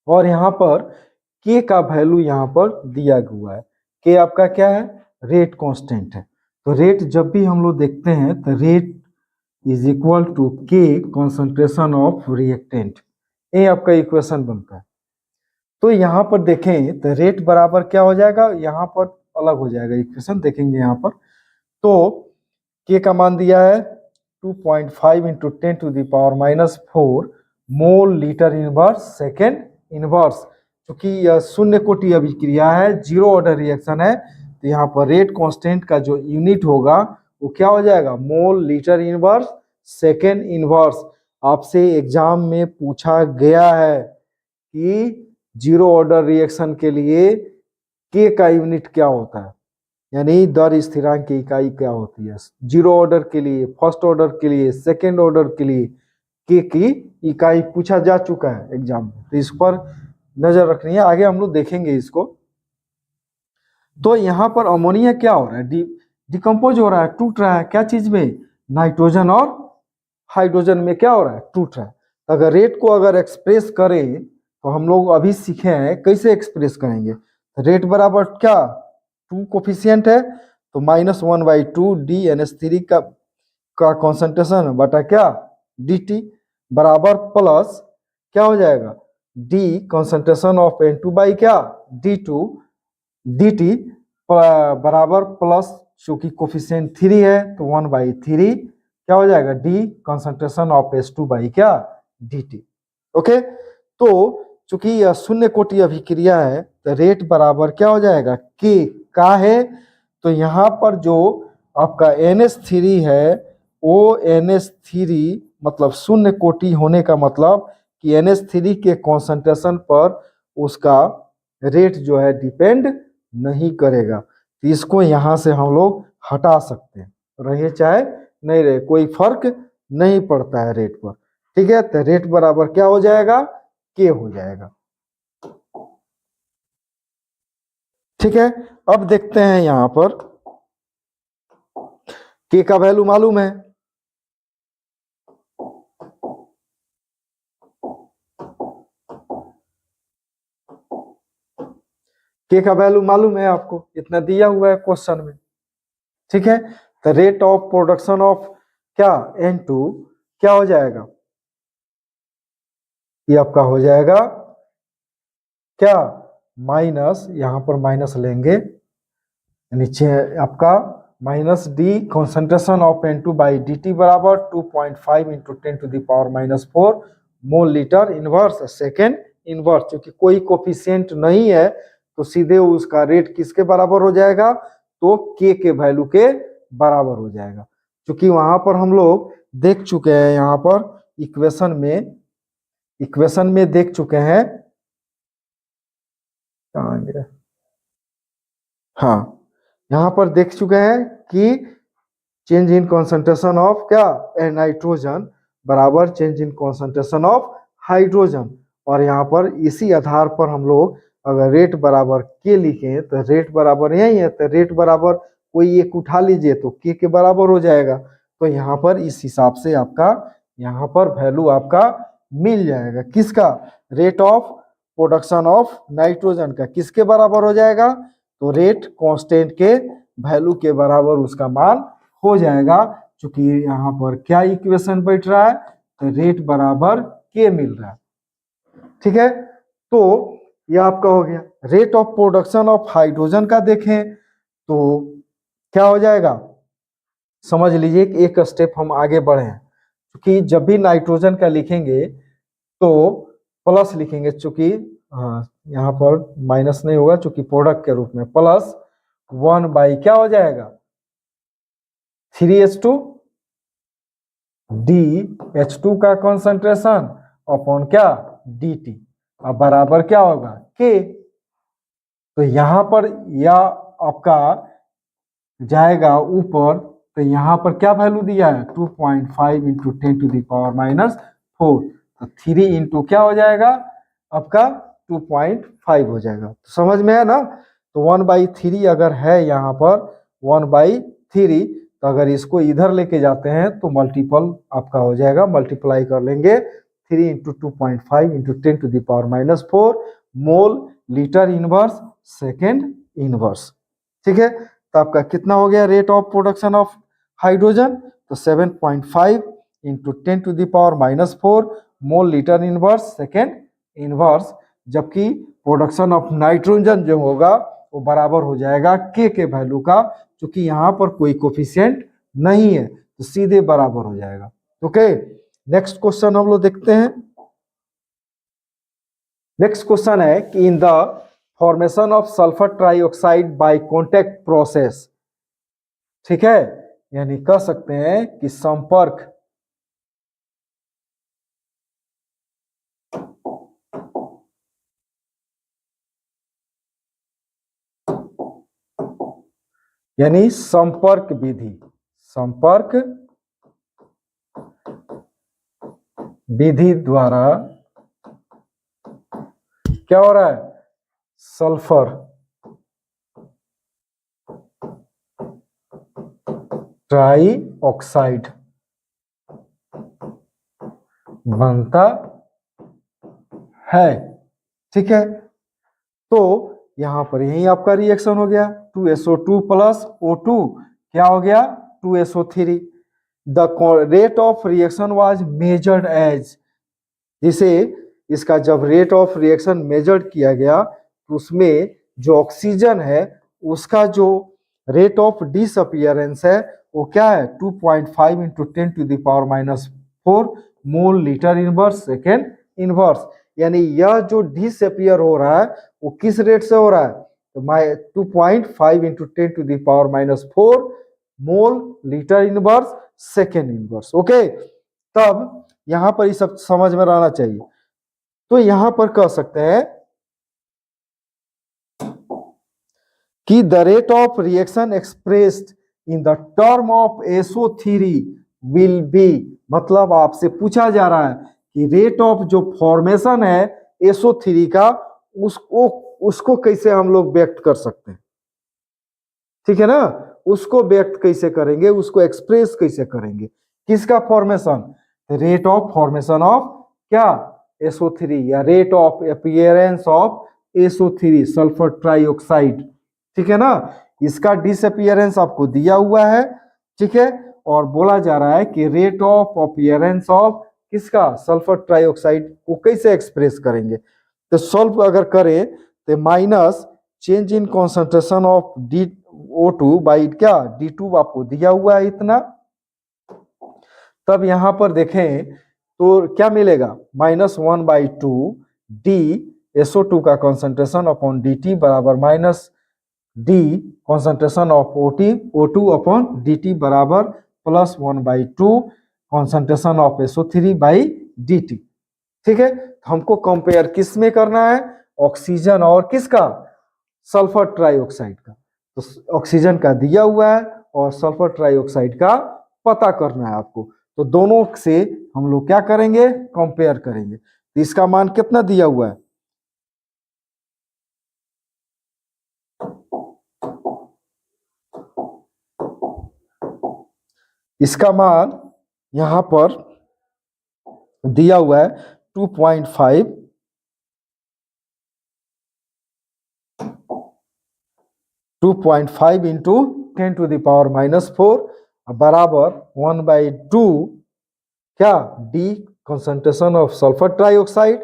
और यहां पर के का वैल्यू यहां पर दिया हुआ है। के आपका क्या है, रेट कांस्टेंट है। तो रेट जब भी हम लोग देखते हैं तो रेट इज इक्वल टू के कॉन्सेंट्रेशन ऑफ रिएक्टेंट, ये आपका इक्वेशन बनता है। तो यहाँ पर देखें तो रेट बराबर क्या हो जाएगा, यहाँ पर अलग हो जाएगा इक्वेशन, देखेंगे यहाँ पर। तो के का मान दिया है 2.5 into 10⁻⁻⁴ mole litre inverse second inverse. क्योंकि यह शून्य कोटि अभिक्रिया है, जीरो ऑर्डर रिएक्शन है, तो यहाँ पर रेट कांस्टेंट का जो यूनिट होगा वो क्या हो जाएगा, mole litre inverse second inverse. आपसे एग्जाम में पूछा गया है कि जीरो ऑर्डर रिएक्शन के लिए के का यूनिट क्या होता है, यानी दर स्थिरांक की इकाई क्या होती है। जीरो ऑर्डर के लिए, फर्स्ट ऑर्डर के लिए, सेकेंड ऑर्डर के लिए के की इकाई पूछा जा चुका है एग्जाम में, तो इस पर नजर रखनी है, आगे हम लोग देखेंगे इसको। तो यहाँ पर अमोनिया क्या हो रहा है, डिकम्पोज हो रहा है, टूट रहा है, क्या चीज में, नाइट्रोजन और हाइड्रोजन में क्या हो रहा है, टूट रहा है। अगर रेट को अगर एक्सप्रेस करें तो हम लोग अभी सीखे हैं कैसे एक्सप्रेस करेंगे। रेट बराबर क्या, 2 कोफिशिएंट है तो -1/2 DNH3 का कॉन्सेंट्रेशन बटा क्या, dt बराबर प्लस क्या हो जाएगा, d concentration of N2 by क्या, d2 dt बराबर प्लस, चूंकि कोफिशिएंट 3 है तो 1/3 क्या हो जाएगा, d concentration of H2 by क्या, dt। ओके, तो चूंकि यह शून्य कोटि अभिक्रिया है तो रेट बराबर क्या हो जाएगा, k का है। तो यहाँ पर जो आपका NH3 है वो NH3 मतलब शून्य कोटि होने का मतलब कि NH3 के कॉन्सेंट्रेशन पर उसका रेट जो है डिपेंड नहीं करेगा। तो इसको यहाँ से हम लोग हटा सकते हैं, रहे चाहे नहीं रहे कोई फर्क नहीं पड़ता है रेट पर, ठीक है। तो रेट बराबर क्या हो जाएगा, के हो जाएगा, ठीक है। अब देखते हैं यहाँ पर के का वैल्यू मालूम है, के का वैल्यू मालूम है आपको, इतना दिया हुआ है क्वेश्चन में, ठीक है। तो रेट ऑफ प्रोडक्शन ऑफ क्या, N2 क्या हो जाएगा, ये आपका हो जाएगा क्या, माइनस, यहां पर माइनस लेंगे, नीचे आपका minus D concentration of N2 by dt बराबर 2.5 into 10⁻⁻⁴ mole litre inverse second inverse. क्योंकि कोई कोफिशिएंट नहीं है तो सीधे उसका रेट किसके बराबर हो जाएगा, तो के वैल्यू के बराबर हो जाएगा। क्योंकि वहां पर हम लोग देख चुके हैं, यहाँ पर इक्वेशन में देख चुके हैं, कहाँ गया, हाँ, यहाँ पर देख चुके हैं कि चेंज इन कॉन्सेंट्रेशन ऑफ क्या, नाइट्रोजन बराबर change in concentration of hydrogen. और यहाँ पर इसी आधार पर हम लोग अगर रेट बराबर के लिखें तो रेट बराबर यही है, तो रेट बराबर कोई एक उठा लीजिए तो के बराबर हो जाएगा। तो यहाँ पर इस हिसाब से आपका यहाँ पर वैल्यू आपका मिल जाएगा, किसका, rate of production of nitrogen का किसके बराबर हो जाएगा, तो रेट कांस्टेंट के वैल्यू के बराबर उसका मान हो जाएगा। क्योंकि यहाँ पर क्या इक्वेशन बैठ रहा है, तो रेट बराबर के मिल रहा है, ठीक है। तो यह आपका हो गया। Rate of production of hydrogen का देखें तो क्या हो जाएगा, समझ लीजिए कि एक स्टेप हम आगे बढ़े हैं। क्योंकि जब भी नाइट्रोजन का लिखेंगे तो प्लस लिखेंगे, चूंकि हाँ यहाँ पर माइनस नहीं होगा चूंकि प्रोडक्ट के रूप में, प्लस 1 बाई क्या हो जाएगा, 3H2 DH2 का कॉन्सेंट्रेशन अपॉन क्या dt। अब बराबर क्या होगा k। तो यहां पर या आपका जाएगा ऊपर, तो यहां पर क्या वैल्यू दिया है 2.5 इंटू 10⁻⁻⁴। तो 3 इंटू क्या हो जाएगा आपका 2.5 हो जाएगा। तो समझ में है ना। तो 1/3 अगर है यहाँ पर 1/3, तो अगर इसको इधर लेके जाते हैं तो मल्टीपल आपका हो जाएगा, मल्टीप्लाई कर लेंगे 3 into 2.5 into 10⁻⁴ mole litre inverse second inverse. ठीक है, तो आपका कितना हो गया rate of production of hydrogen, तो 7.5 into 10⁻⁻⁴ mole litre inverse second inverse. जबकि प्रोडक्शन ऑफ नाइट्रोजन जो होगा वो बराबर हो जाएगा के वैल्यू का, क्योंकि यहाँ पर कोई कोफिशिएंट नहीं है तो सीधे बराबर हो जाएगा। ओके, नेक्स्ट क्वेश्चन हम लोग देखते हैं। नेक्स्ट क्वेश्चन है कि in the formation of sulphur trioxide by contact process. ठीक है, यानी कह सकते हैं कि संपर्क यानी संपर्क विधि, संपर्क विधि द्वारा क्या हो रहा है सल्फर ट्राइऑक्साइड बनता है। ठीक है, तो यहां पर यही आपका रिएक्शन हो गया 2SO2 प्लस O2 क्या हो गया 2SO3। The rate of reaction was measured as, जिसे इसका जब रेट ऑफ रिएक्शन मेजर्ड किया गया तो उसमें जो ऑक्सीजन है उसका जो रेट ऑफ डिसअपियरेंस है वो क्या है 2.5 into 10⁻⁴ mole litre inverse second inverse. यानी यह जो डिसअपियर हो रहा है वो किस रेट से हो रहा है तो 2.5 into 10⁻⁴ mole litre inverse second inverse. Okay, तब यहां पर ये सब समझ में रहना चाहिए। तो यहां पर कह सकते हैं कि the rate of reaction expressed in the term of SO3 will be, मतलब आपसे पूछा जा रहा है कि रेट ऑफ जो फॉर्मेशन है SO3 का उसको कैसे हम लोग व्यक्त कर सकते हैं। ठीक है ना, उसको व्यक्त कैसे करेंगे, उसको एक्सप्रेस कैसे करेंगे, किसका formation, rate of formation of क्या SO3 या rate of appearance of SO3 sulphur trioxide. ठीक है ना, इसका डिसअपियरेंस आपको दिया हुआ है। ठीक है, और बोला जा रहा है कि रेट ऑफ अपीयरेंस ऑफ किसका सल्फर ट्राइऑक्साइड को कैसे एक्सप्रेस करेंगे। तो सॉल्व अगर करें तो minus change in concentration of O2 by क्या D2 आपको दिया हुआ है इतना। तब यहां पर देखें तो क्या मिलेगा -1/2 D SO2 का कॉन्सेंट्रेशन अपॉन DT बराबर minus D concentration of O2 upon DT बराबर +1/2 concentration of SO3 by DT। ठीक है, हमको कंपेयर किस में करना है ऑक्सीजन और किसका सल्फर ट्राइऑक्साइड का। तो ऑक्सीजन का दिया हुआ है और सल्फर ट्राइऑक्साइड का पता करना है आपको। तो दोनों से हम लोग क्या करेंगे कंपेयर करेंगे। तो इसका मान कितना दिया हुआ है इसका मान यहां पर दिया हुआ है 2.5 इंटू 10⁻⁻⁴ बराबर 1/2 क्या D concentration of sulphur trioxide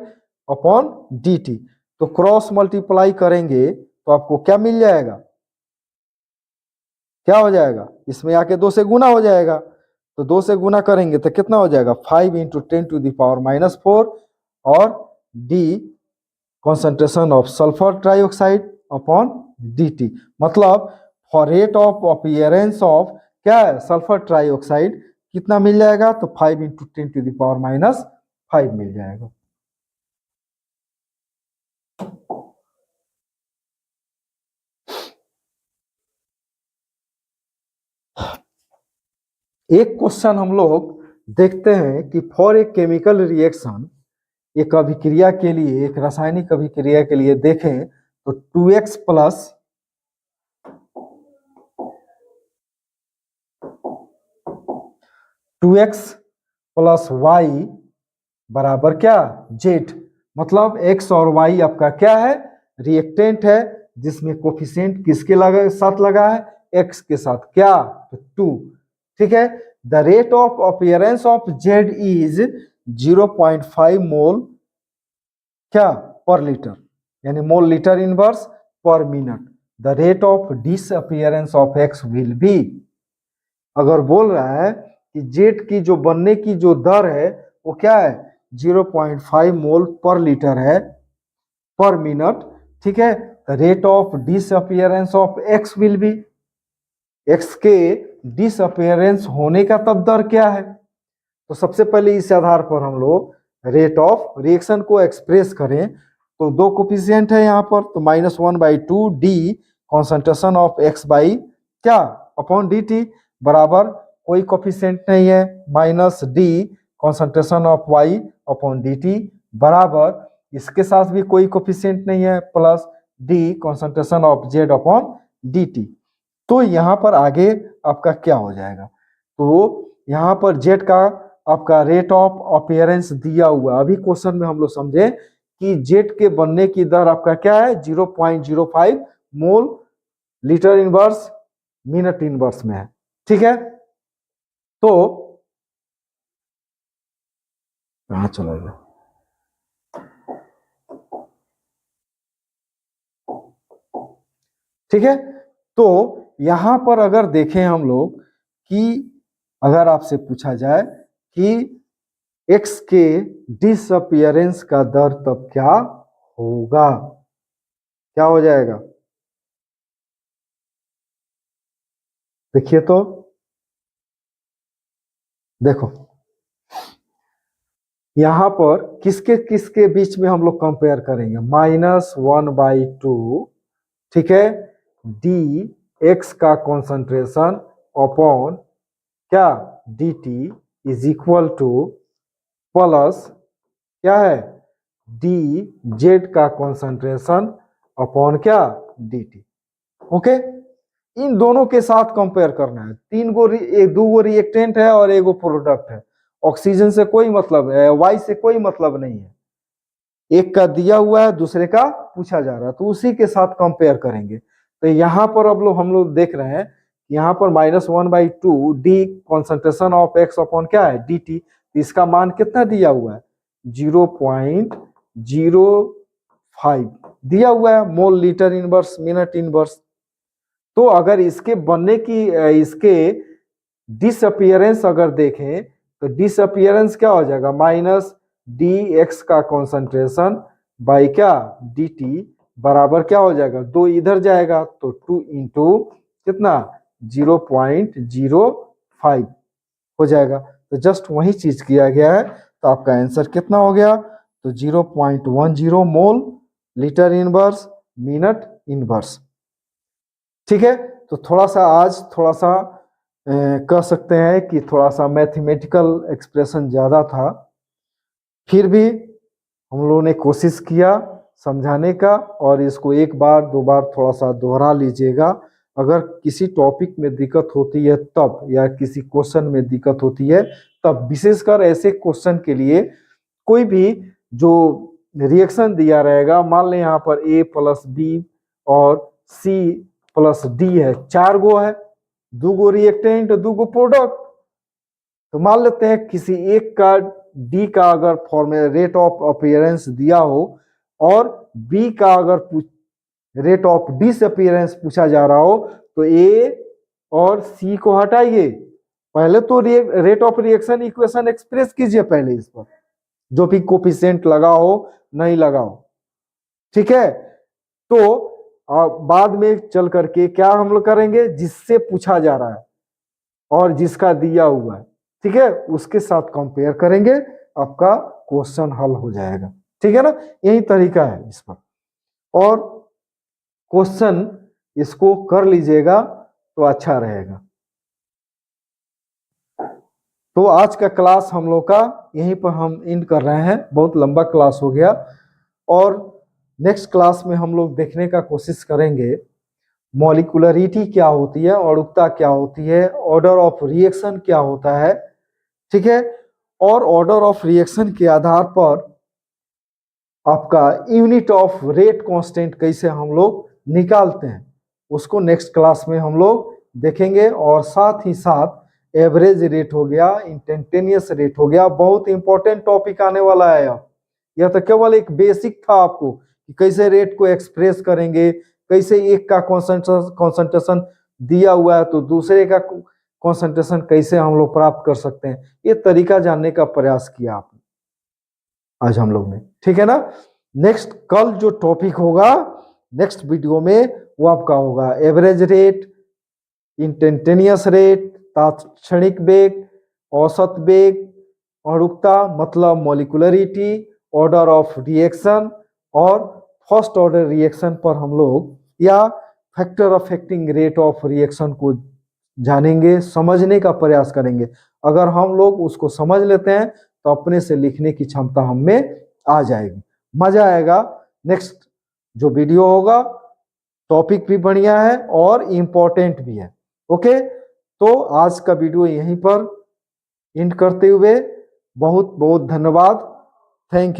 upon DT। तो क्रॉस मल्टीप्लाई करेंगे तो आपको क्या मिल जाएगा, क्या हो जाएगा इसमें आके 2 से गुना हो जाएगा। तो 2 से गुना करेंगे तो कितना हो जाएगा 5 इंटू 10⁻⁻⁴ और D concentration of sulphur trioxide upon DT। मतलब for rate of appearance of क्या है सल्फर ट्राइऑक्साइड कितना मिल जाएगा तो 5 इंटू 10⁻⁵ 5 मिल जाएगा। एक क्वेश्चन हम लोग देखते हैं कि फॉर ए केमिकल रिएक्शन, एक अभिक्रिया के लिए, एक रासायनिक अभिक्रिया के लिए देखें तो 2x प्लस y बराबर क्या, z। मतलब x और y आपका क्या है, रिएक्टेंट है, जिसमें कोफिशिएंट किसके साथ लगा है, x के साथ, क्या, तो 2। ठीक है, the rate of appearance of z is 0.5 मोल क्या, पर लीटर, यानी मोल लीटर इनवर्स पर minute. The rate of disappearance of x will be, अगर बोल रहा है कि जेट की जो बनने की जो दर है वो क्या है, 0.5 मोल पर लीटर है पर मिनट। ठीक है, rate of disappearance of x will be, x के डिसअपीयरेंस होने का तब दर क्या है। तो सबसे पहले इस आधार पर हम लोग रेट ऑफ रिएक्शन को एक्सप्रेस करें तो दो कोफिशिएंट है यहाँ पर, तो -1/2 D concentration of X by क्या, अपॉन डी टी, बराबर कोई कोफिशिएंट नहीं है, minus D concentration of Y upon D T, बराबर इसके साथ भी कोई कोफिशिएंट नहीं है, plus D concentration of Z upon D T. तो यहाँ पर आगे आपका क्या हो जाएगा, तो यहाँ पर जेड का आपका रेट ऑफ अपीयरेंस दिया हुआ, अभी क्वेश्चन में हम लोग समझे कि जेट के बनने की दर आपका क्या है, 0.05 mole litre inverse minute inverse में है। ठीक है, तो कहाँ चला गया, ठीक है। तो यहां पर अगर देखें हम लोग कि अगर आपसे पूछा जाए कि x के डिसअपीयरेंस का दर तब क्या होगा, क्या हो जाएगा, देखिए तो, देखो यहां पर किसके किसके बीच में हम लोग कंपेयर करेंगे, -1/2, ठीक है, डी एक्स का कॉन्सेंट्रेशन अपॉन क्या, D T is equal two plus क्या है, डी जेड का कॉन्सेंट्रेशन अपॉन क्या, डी टी। ओके, इन दोनों के साथ कंपेयर करना है, दो गो रिएक्टेंट है और एगो प्रोडक्ट है, ऑक्सीजन से कोई मतलब है, वाई से कोई मतलब नहीं है, एक का दिया हुआ है दूसरे का पूछा जा रहा है, तो उसी के साथ कंपेयर करेंगे। तो यहाँ पर अब लोग हम लोग देख रहे हैं, यहाँ पर -1/2 D concentration of x upon क्या है, डी टी, इसका मान कितना दिया हुआ है, 0.05 दिया हुआ है mole litre inverse minute inverse. तो अगर इसके बनने की इसके डिसअपीयरेंस अगर देखें तो डिसअपीयरेंस क्या हो जाएगा, माइनस डी एक्स का कॉन्सेंट्रेशन बाई क्या, डी टी, बराबर क्या हो जाएगा, 2 इधर जाएगा तो 2 इंटू कितना, 0.05 हो जाएगा। तो जस्ट वही चीज किया गया है, तो आपका आंसर कितना हो गया, तो 0.10 mole litre inverse minute inverse. ठीक है, तो थोड़ा सा आज थोड़ा सा कह सकते हैं कि थोड़ा सा मैथमेटिकल एक्सप्रेशन ज़्यादा था, फिर भी हम लोगों ने कोशिश किया समझाने का, और इसको एक बार दो बार थोड़ा सा दोहरा लीजिएगा। अगर किसी टॉपिक में दिक्कत होती है तब, या किसी क्वेश्चन में दिक्कत होती है तब, विशेषकर ऐसे क्वेश्चन के लिए कोई भी जो रिएक्शन दिया रहेगा, मान लें यहाँ पर A + B और C + D है, 4 गो है, 2 गो रिएक्टेंट 2 गो प्रोडक्ट, तो मान लेते हैं किसी एक का D का अगर फॉर्मूला रेट ऑफ अपीयरेंस दिया हो और B का अगर रेट ऑफ डिसअपीयरेंस पूछा जा रहा हो, तो A और C को हटाइए, पहले तो rate of reaction equation express कीजिए पहले इस पर, जो भी कोफिशिएंट लगा हो नहीं लगा हो, ठीक है। तो बाद में चल करके क्या हम लोग करेंगे, जिससे पूछा जा रहा है और जिसका दिया हुआ है, ठीक है, उसके साथ कंपेयर करेंगे, आपका क्वेश्चन हल हो जाएगा। ठीक है ना, यही तरीका है इस पर। और क्वेश्चन इसको कर लीजिएगा तो अच्छा रहेगा। तो आज का क्लास हम लोग का यहीं पर हम एंड कर रहे हैं, बहुत लंबा क्लास हो गया। और नेक्स्ट क्लास में हम लोग देखने का कोशिश करेंगे मॉलिक्यूलरिटी क्या होती है, अणुकता क्या होती है, ऑर्डर ऑफ रिएक्शन क्या होता है। ठीक है, और ऑर्डर ऑफ रिएक्शन के आधार पर आपका यूनिट ऑफ रेट कांस्टेंट कैसे हम लोग निकालते हैं, उसको नेक्स्ट क्लास में हम लोग देखेंगे। और साथ ही साथ एवरेज रेट हो गया, इंस्टेंटेनियस रेट हो गया, बहुत इंपॉर्टेंट टॉपिक आने वाला है। अब यह तो केवल एक बेसिक था आपको कि कैसे रेट को एक्सप्रेस करेंगे, कैसे एक का कॉन्सेंट्रेशन दिया हुआ है तो दूसरे का कॉन्सेंट्रेशन कैसे हम लोग प्राप्त कर सकते हैं, ये तरीका जानने का प्रयास किया आपने आज हम लोग ने। ठीक है ना, नेक्स्ट कल जो टॉपिक होगा नेक्स्ट वीडियो में वो आपका होगा एवरेज रेट, इंस्टेंटेनियस रेट, तात्क्षणिक वेग, औसत वेग, अणुकता मतलब मॉलिक्यूलरिटी, ऑर्डर ऑफ रिएक्शन और फर्स्ट ऑर्डर रिएक्शन पर हम लोग या factor affecting rate of reaction को जानेंगे, समझने का प्रयास करेंगे। अगर हम लोग उसको समझ लेते हैं तो अपने से लिखने की क्षमता हम में आ जाएगी, मजा आएगा। नेक्स्ट जो वीडियो होगा टॉपिक भी बढ़िया है और इम्पोर्टेंट भी है। ओके, तो आज का वीडियो यहीं पर एंड करते हुए बहुत बहुत धन्यवाद, थैंक यू।